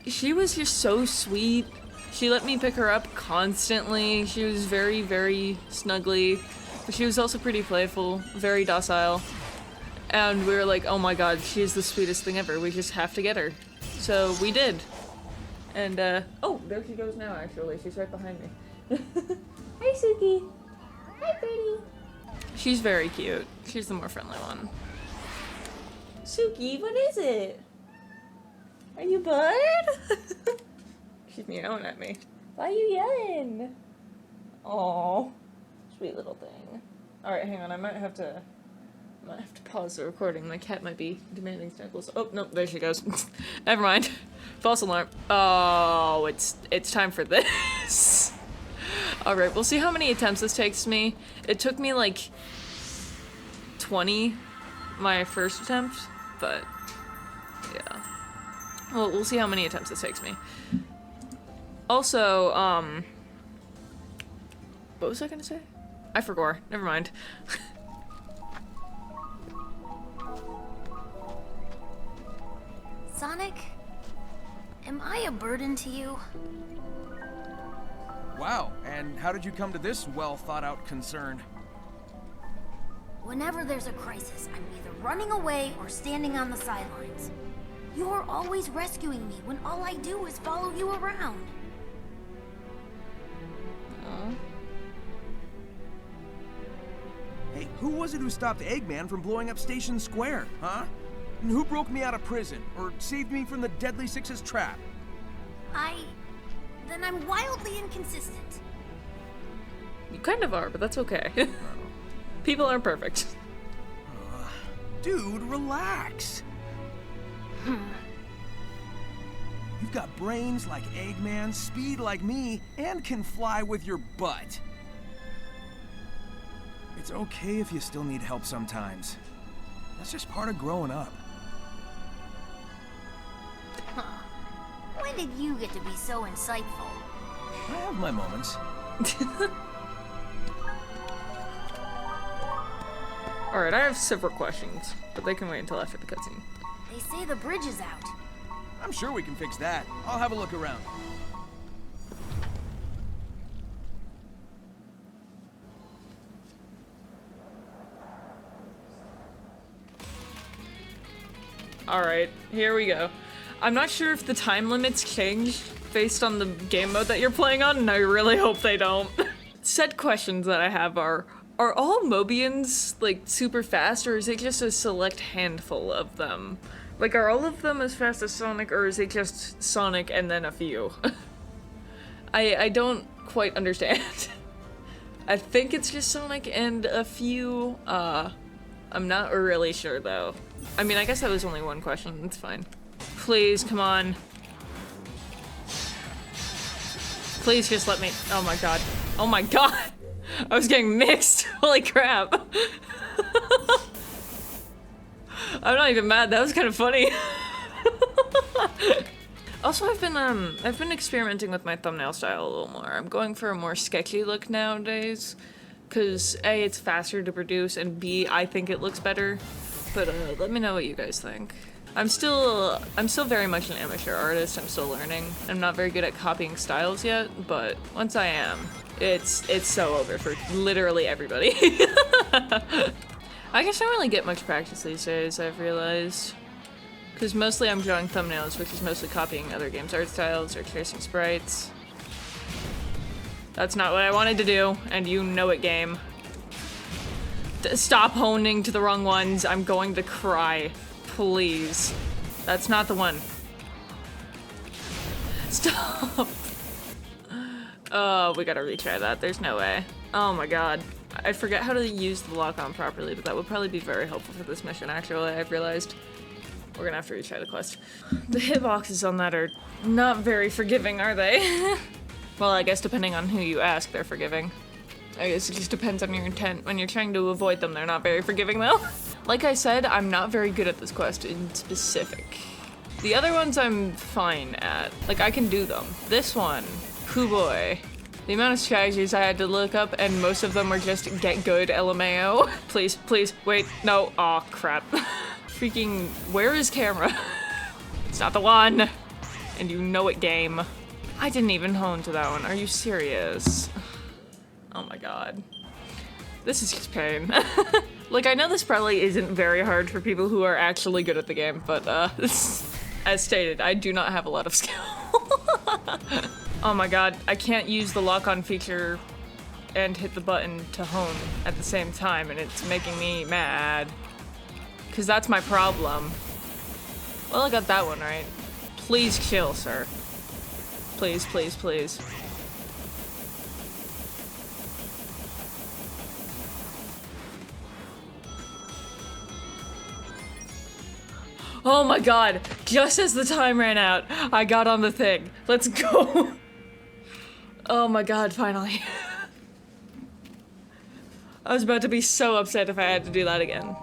she was just so sweet. She let me pick her up constantly. She was very, very snuggly, but she was also pretty playful, very docile. And we were like, oh my god, she's the sweetest thing ever. We just have to get her. So we did. And, oh, there she goes now, actually. She's right behind me. Hi, Suki. Hi, Pretty. She's very cute. She's the more friendly one. Suki, what is it? Are you bored? She's meowing at me. Why are you yelling? Aw, sweet little thing. Alright, hang on, I might have to pause the recording. My cat might be demanding snuggles. Oh, no, there she goes. Never mind. False alarm. Oh, it's time for this. Alright, we'll see how many attempts this takes me. It took me like 20 my first attempt, but yeah. Well, we'll see how many attempts this takes me. Also, what was I gonna say? I forgot. Never mind. Sonic, am I a burden to you? Wow, and how did you come to this well-thought-out concern? Whenever there's a crisis, I'm either running away or standing on the sidelines. You're always rescuing me when all I do is follow you around. Hey, who was it who stopped Eggman from blowing up Station Square, huh? And who broke me out of prison, or saved me from the Deadly Six's trap? Then I'm wildly inconsistent. You kind of are, but that's okay. People aren't perfect. Dude, relax. You've got brains like Eggman, speed like me, and can fly with your butt. It's okay if you still need help sometimes. That's just part of growing up. Huh. When did you get to be so insightful? I have my moments. Alright, I have several questions, but they can wait until after the cutscene. They say the bridge is out. I'm sure we can fix that. I'll have a look around. Alright, here we go. I'm not sure if the time limits change based on the game mode that you're playing on, and I really hope they don't. Said questions that I have are all Mobians, like, super fast, or is it just a select handful of them? Like, are all of them as fast as Sonic, or is it just Sonic and then a few? I don't quite understand. I think it's just Sonic and a few, I'm not really sure, though. I mean, I guess that was only one question, it's fine. Please, come on. Please just let me- oh my god. Oh my god! I was getting mixed! Holy crap! I'm not even mad, that was kind of funny. Also, I've been experimenting with my thumbnail style a little more. I'm going for a more sketchy look nowadays. Cause A, it's faster to produce, and B, I think it looks better. But let me know what you guys think. I'm still very much an amateur artist. I'm still learning. I'm not very good at copying styles yet, but once I am, it's so over for literally everybody. I guess I don't really get much practice these days, I've realized. Because mostly I'm drawing thumbnails, which is mostly copying other games' art styles or tracing sprites. That's not what I wanted to do, and you know it, game. Stop honing to the wrong ones. I'm going to cry. Please. That's not the one. Stop. Oh, we gotta retry that. There's no way. Oh my god. I forget how to use the lock-on properly, but that would probably be very helpful for this mission, actually, I've realized. We're gonna have to retry the quest. The hitboxes on that are not very forgiving, are they? Well, I guess depending on who you ask, they're forgiving. I guess it just depends on your intent. When you're trying to avoid them, they're not very forgiving, though. Like I said, I'm not very good at this quest in specific. The other ones I'm fine at. Like, I can do them. This one, hoo boy. The amount of strategies I had to look up, and most of them were just get good, LMAO. Please, please, wait, no, aw, crap. Freaking, where is camera? It's not the one. And you know it, game. I didn't even hone to that one. Are you serious? Oh my god. This is just pain. Like, I know this probably isn't very hard for people who are actually good at the game, but, as stated, I do not have a lot of skill. Oh my god, I can't use the lock-on feature and hit the button to hone at the same time, and it's making me mad. Because that's my problem. Well, I got that one right. Please chill, sir. Please, please, please. Oh my god, just as the time ran out, I got on the thing. Let's go. Oh my god, finally. I was about to be so upset if I had to do that again.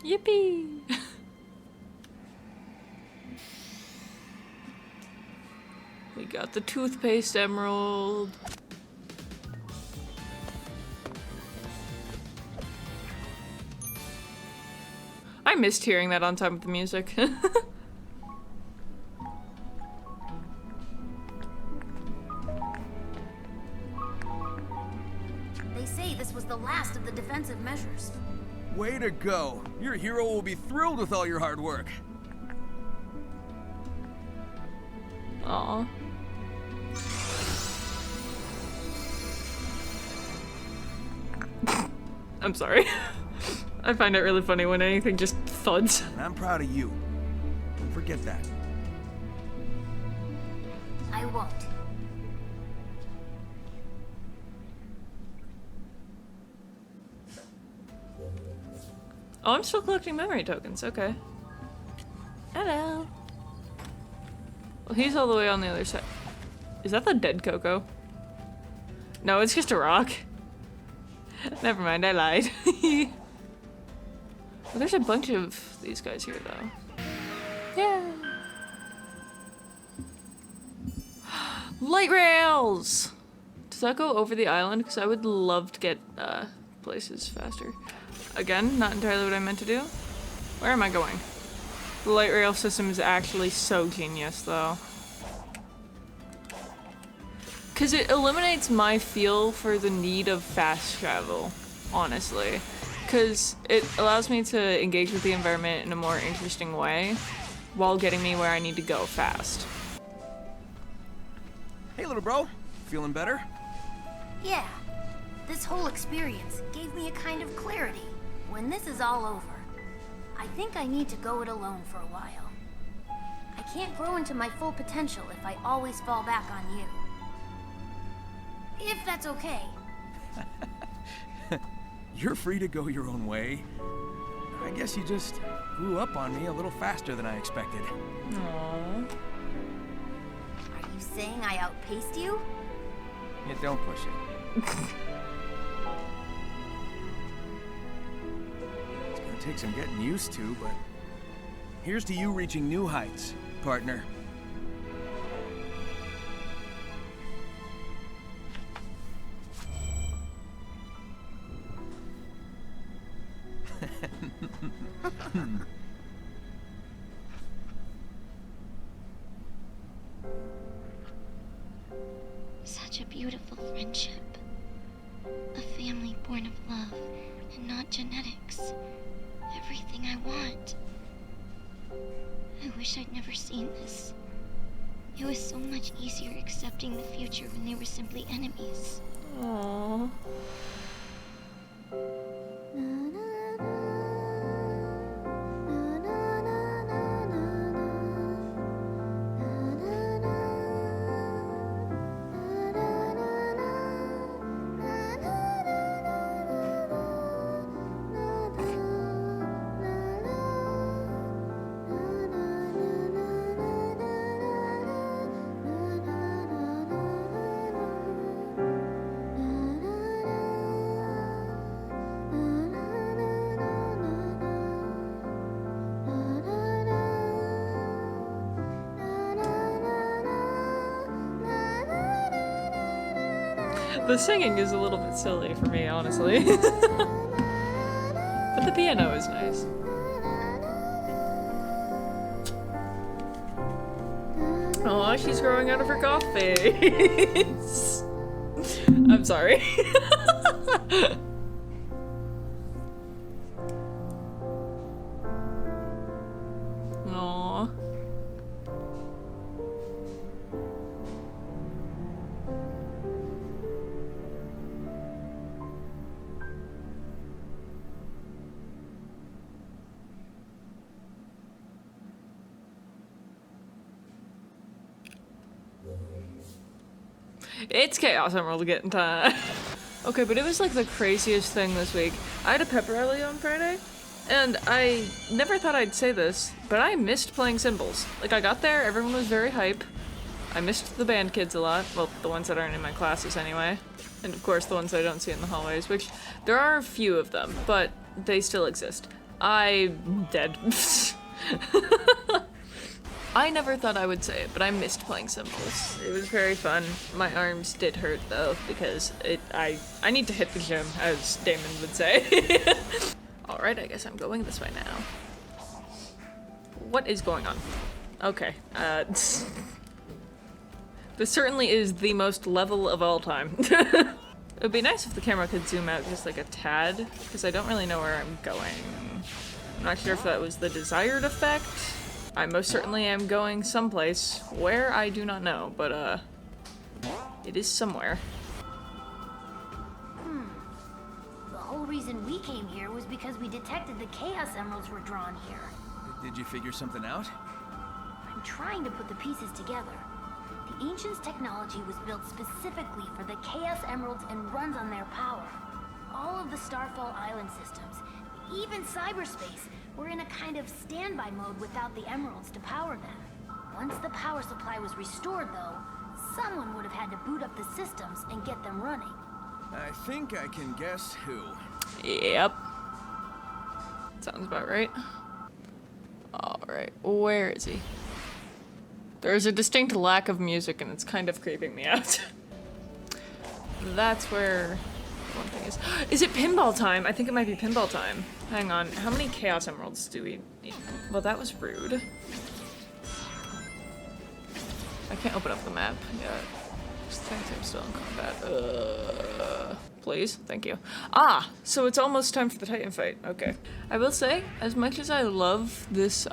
Yippee! We got the toothpaste emerald. I missed hearing that on time with the music. They say this was the last of the defensive measures. Way to go. Your hero will be thrilled with all your hard work. Aw. I'm sorry. I find it really funny when anything just thuds. I'm proud of you. Don't forget that. I won't. Oh, I'm still collecting memory tokens, okay. Hello. Well, he's all the way on the other side. Is that the dead Coco? No, it's just a rock. Never mind, I lied. Well, there's a bunch of these guys here, though. Yeah. Light rails! Does that go over the island? Because I would love to get places faster. Again, not entirely what I meant to do. Where am I going? The light rail system is actually so genius, though. Because it eliminates my feel for the need of fast travel, honestly. Because it allows me to engage with the environment in a more interesting way while getting me where I need to go fast. Hey, little bro. Feeling better? Yeah. This whole experience gave me a kind of clarity. When this is all over, I think I need to go it alone for a while. I can't grow into my full potential if I always fall back on you. If that's okay. You're free to go your own way. I guess you just grew up on me a little faster than I expected. Aww. Are you saying I outpaced you? Yeah, don't push it. It's gonna take some getting used to, but here's to you reaching new heights, partner. Such a beautiful friendship. A family born of love and not genetics. Everything I want. I wish I'd never seen this. It was so much easier accepting the future when they were simply enemies. Aww. The singing is a little bit silly for me, honestly. But the piano is nice. Aw, she's growing out of her goth face. I'm sorry. Aw. It's Chaos Emerald getting time. Okay, but it was like the craziest thing this week. I had a pep rally on Friday, and I never thought I'd say this, but I missed playing cymbals. Like, I got there, everyone was very hype. I missed the band kids a lot. Well, the ones that aren't in my classes anyway. And of course the ones I don't see in the hallways, which there are a few of them, but they still exist. I'm dead. I never thought I would say it, but I missed playing cymbals. It was very fun. My arms did hurt though, because I need to hit the gym, as Damon would say. Alright, I guess I'm going this way now. What is going on? Okay, this certainly is the most level of all time. It would be nice if the camera could zoom out just like a tad, because I don't really know where I'm going. I'm not sure if that was the desired effect. I most certainly am going someplace where I do not know, but it is somewhere. The whole reason we came here was because we detected the Chaos Emeralds were drawn here. Did you figure something out? I'm trying to put the pieces together. The Ancients' technology was built specifically for the Chaos Emeralds and runs on their power. All of the Starfall Island systems, even cyberspace, were in a kind of standby mode without the emeralds to power them. Once the power supply was restored, though, someone would have had to boot up the systems and get them running. I think I can guess who. Yep. Sounds about right. Alright, where is he? There's a distinct lack of music and it's kind of creeping me out. That's where one thing is. Is it pinball time? I think it might be pinball time. Hang on, how many Chaos Emeralds do we need? Well, that was rude. I can't open up the map yet. I'm still in combat. Please? Thank you. Ah! So it's almost time for the Titan fight. Okay. I will say, as much as I love this,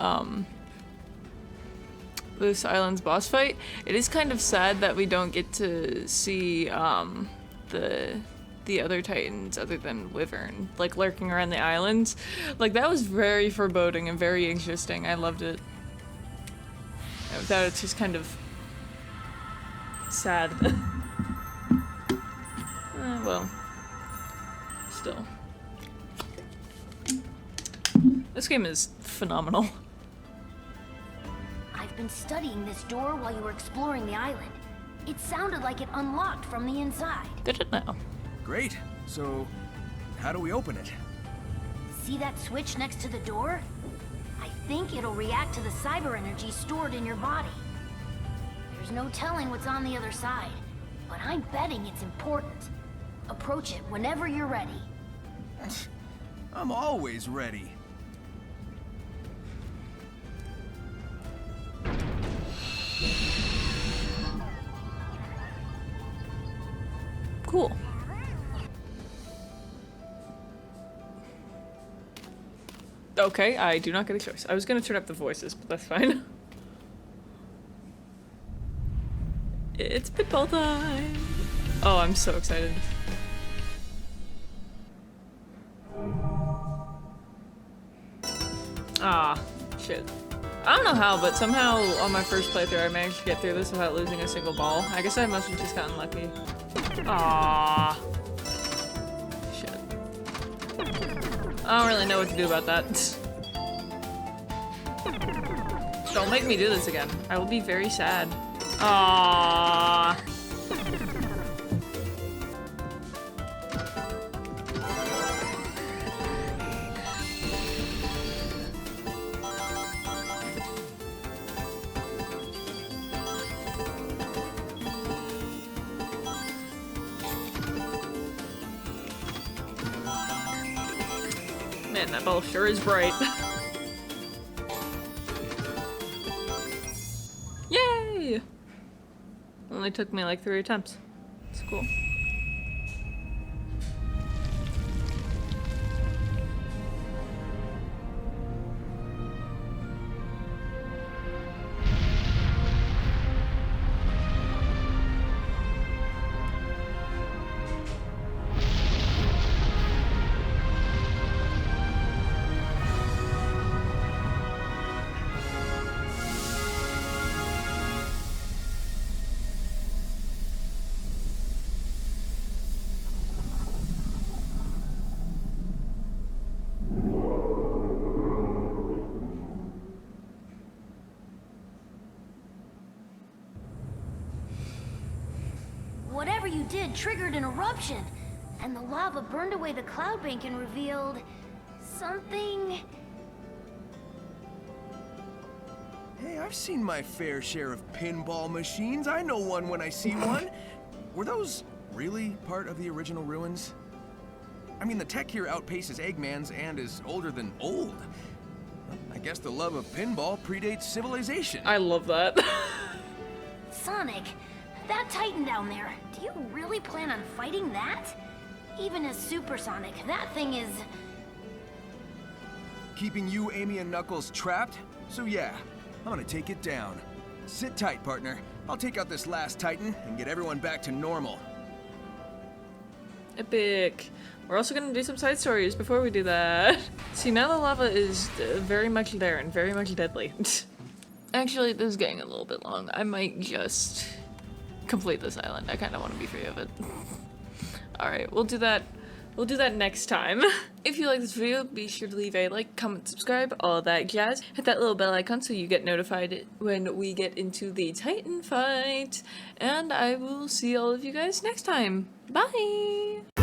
this island's boss fight, it is kind of sad that we don't get to see, the other Titans other than Wyvern, like, lurking around the islands. Like, that was very foreboding and very interesting. I loved it. And without it, it's just kind of sad. Well, still. This game is phenomenal. I've been studying this door while you were exploring the island. It sounded like it unlocked from the inside. Did it now? Great. So, how do we open it? See that switch next to the door? I think it'll react to the cyber energy stored in your body. There's no telling what's on the other side, but I'm betting it's important. Approach it whenever you're ready. I'm always ready. Cool. Okay, I do not get a choice. I was gonna turn up the voices, but that's fine. It's pinball time! Oh, I'm so excited. Ah, shit. I don't know how, but somehow on my first playthrough I managed to get through this without losing a single ball. I guess I must have just gotten lucky. Ah, shit. I don't really know what to do about that. Don't make me do this again. I will be very sad. Ah. Man, that ball sure is bright. Yay! Only took me like 3 attempts. It's cool. Whatever you did triggered an eruption, and the lava burned away the cloud bank and revealed something. Hey, I've seen my fair share of pinball machines. I know one when I see one. Were those really part of the original ruins? I mean, the tech here outpaces Eggman's and is older than old. Well, I guess the love of pinball predates civilization. I love that. Sonic, that Titan down there, do you really plan on fighting that? Even as Supersonic, that thing is... Keeping you, Amy, and Knuckles trapped? So yeah, I'm gonna take it down. Sit tight, partner. I'll take out this last Titan and get everyone back to normal. Epic. We're also gonna do some side stories before we do that. See, now the lava is very much there and very much deadly. Actually, this is getting a little bit long. I might just complete this island. I kind of want to be free of it. Alright, we'll do that. We'll do that next time. If you like this video, be sure to leave a like, comment, subscribe, all that jazz. Hit that little bell icon so you get notified when we get into the Titan fight. And I will see all of you guys next time. Bye!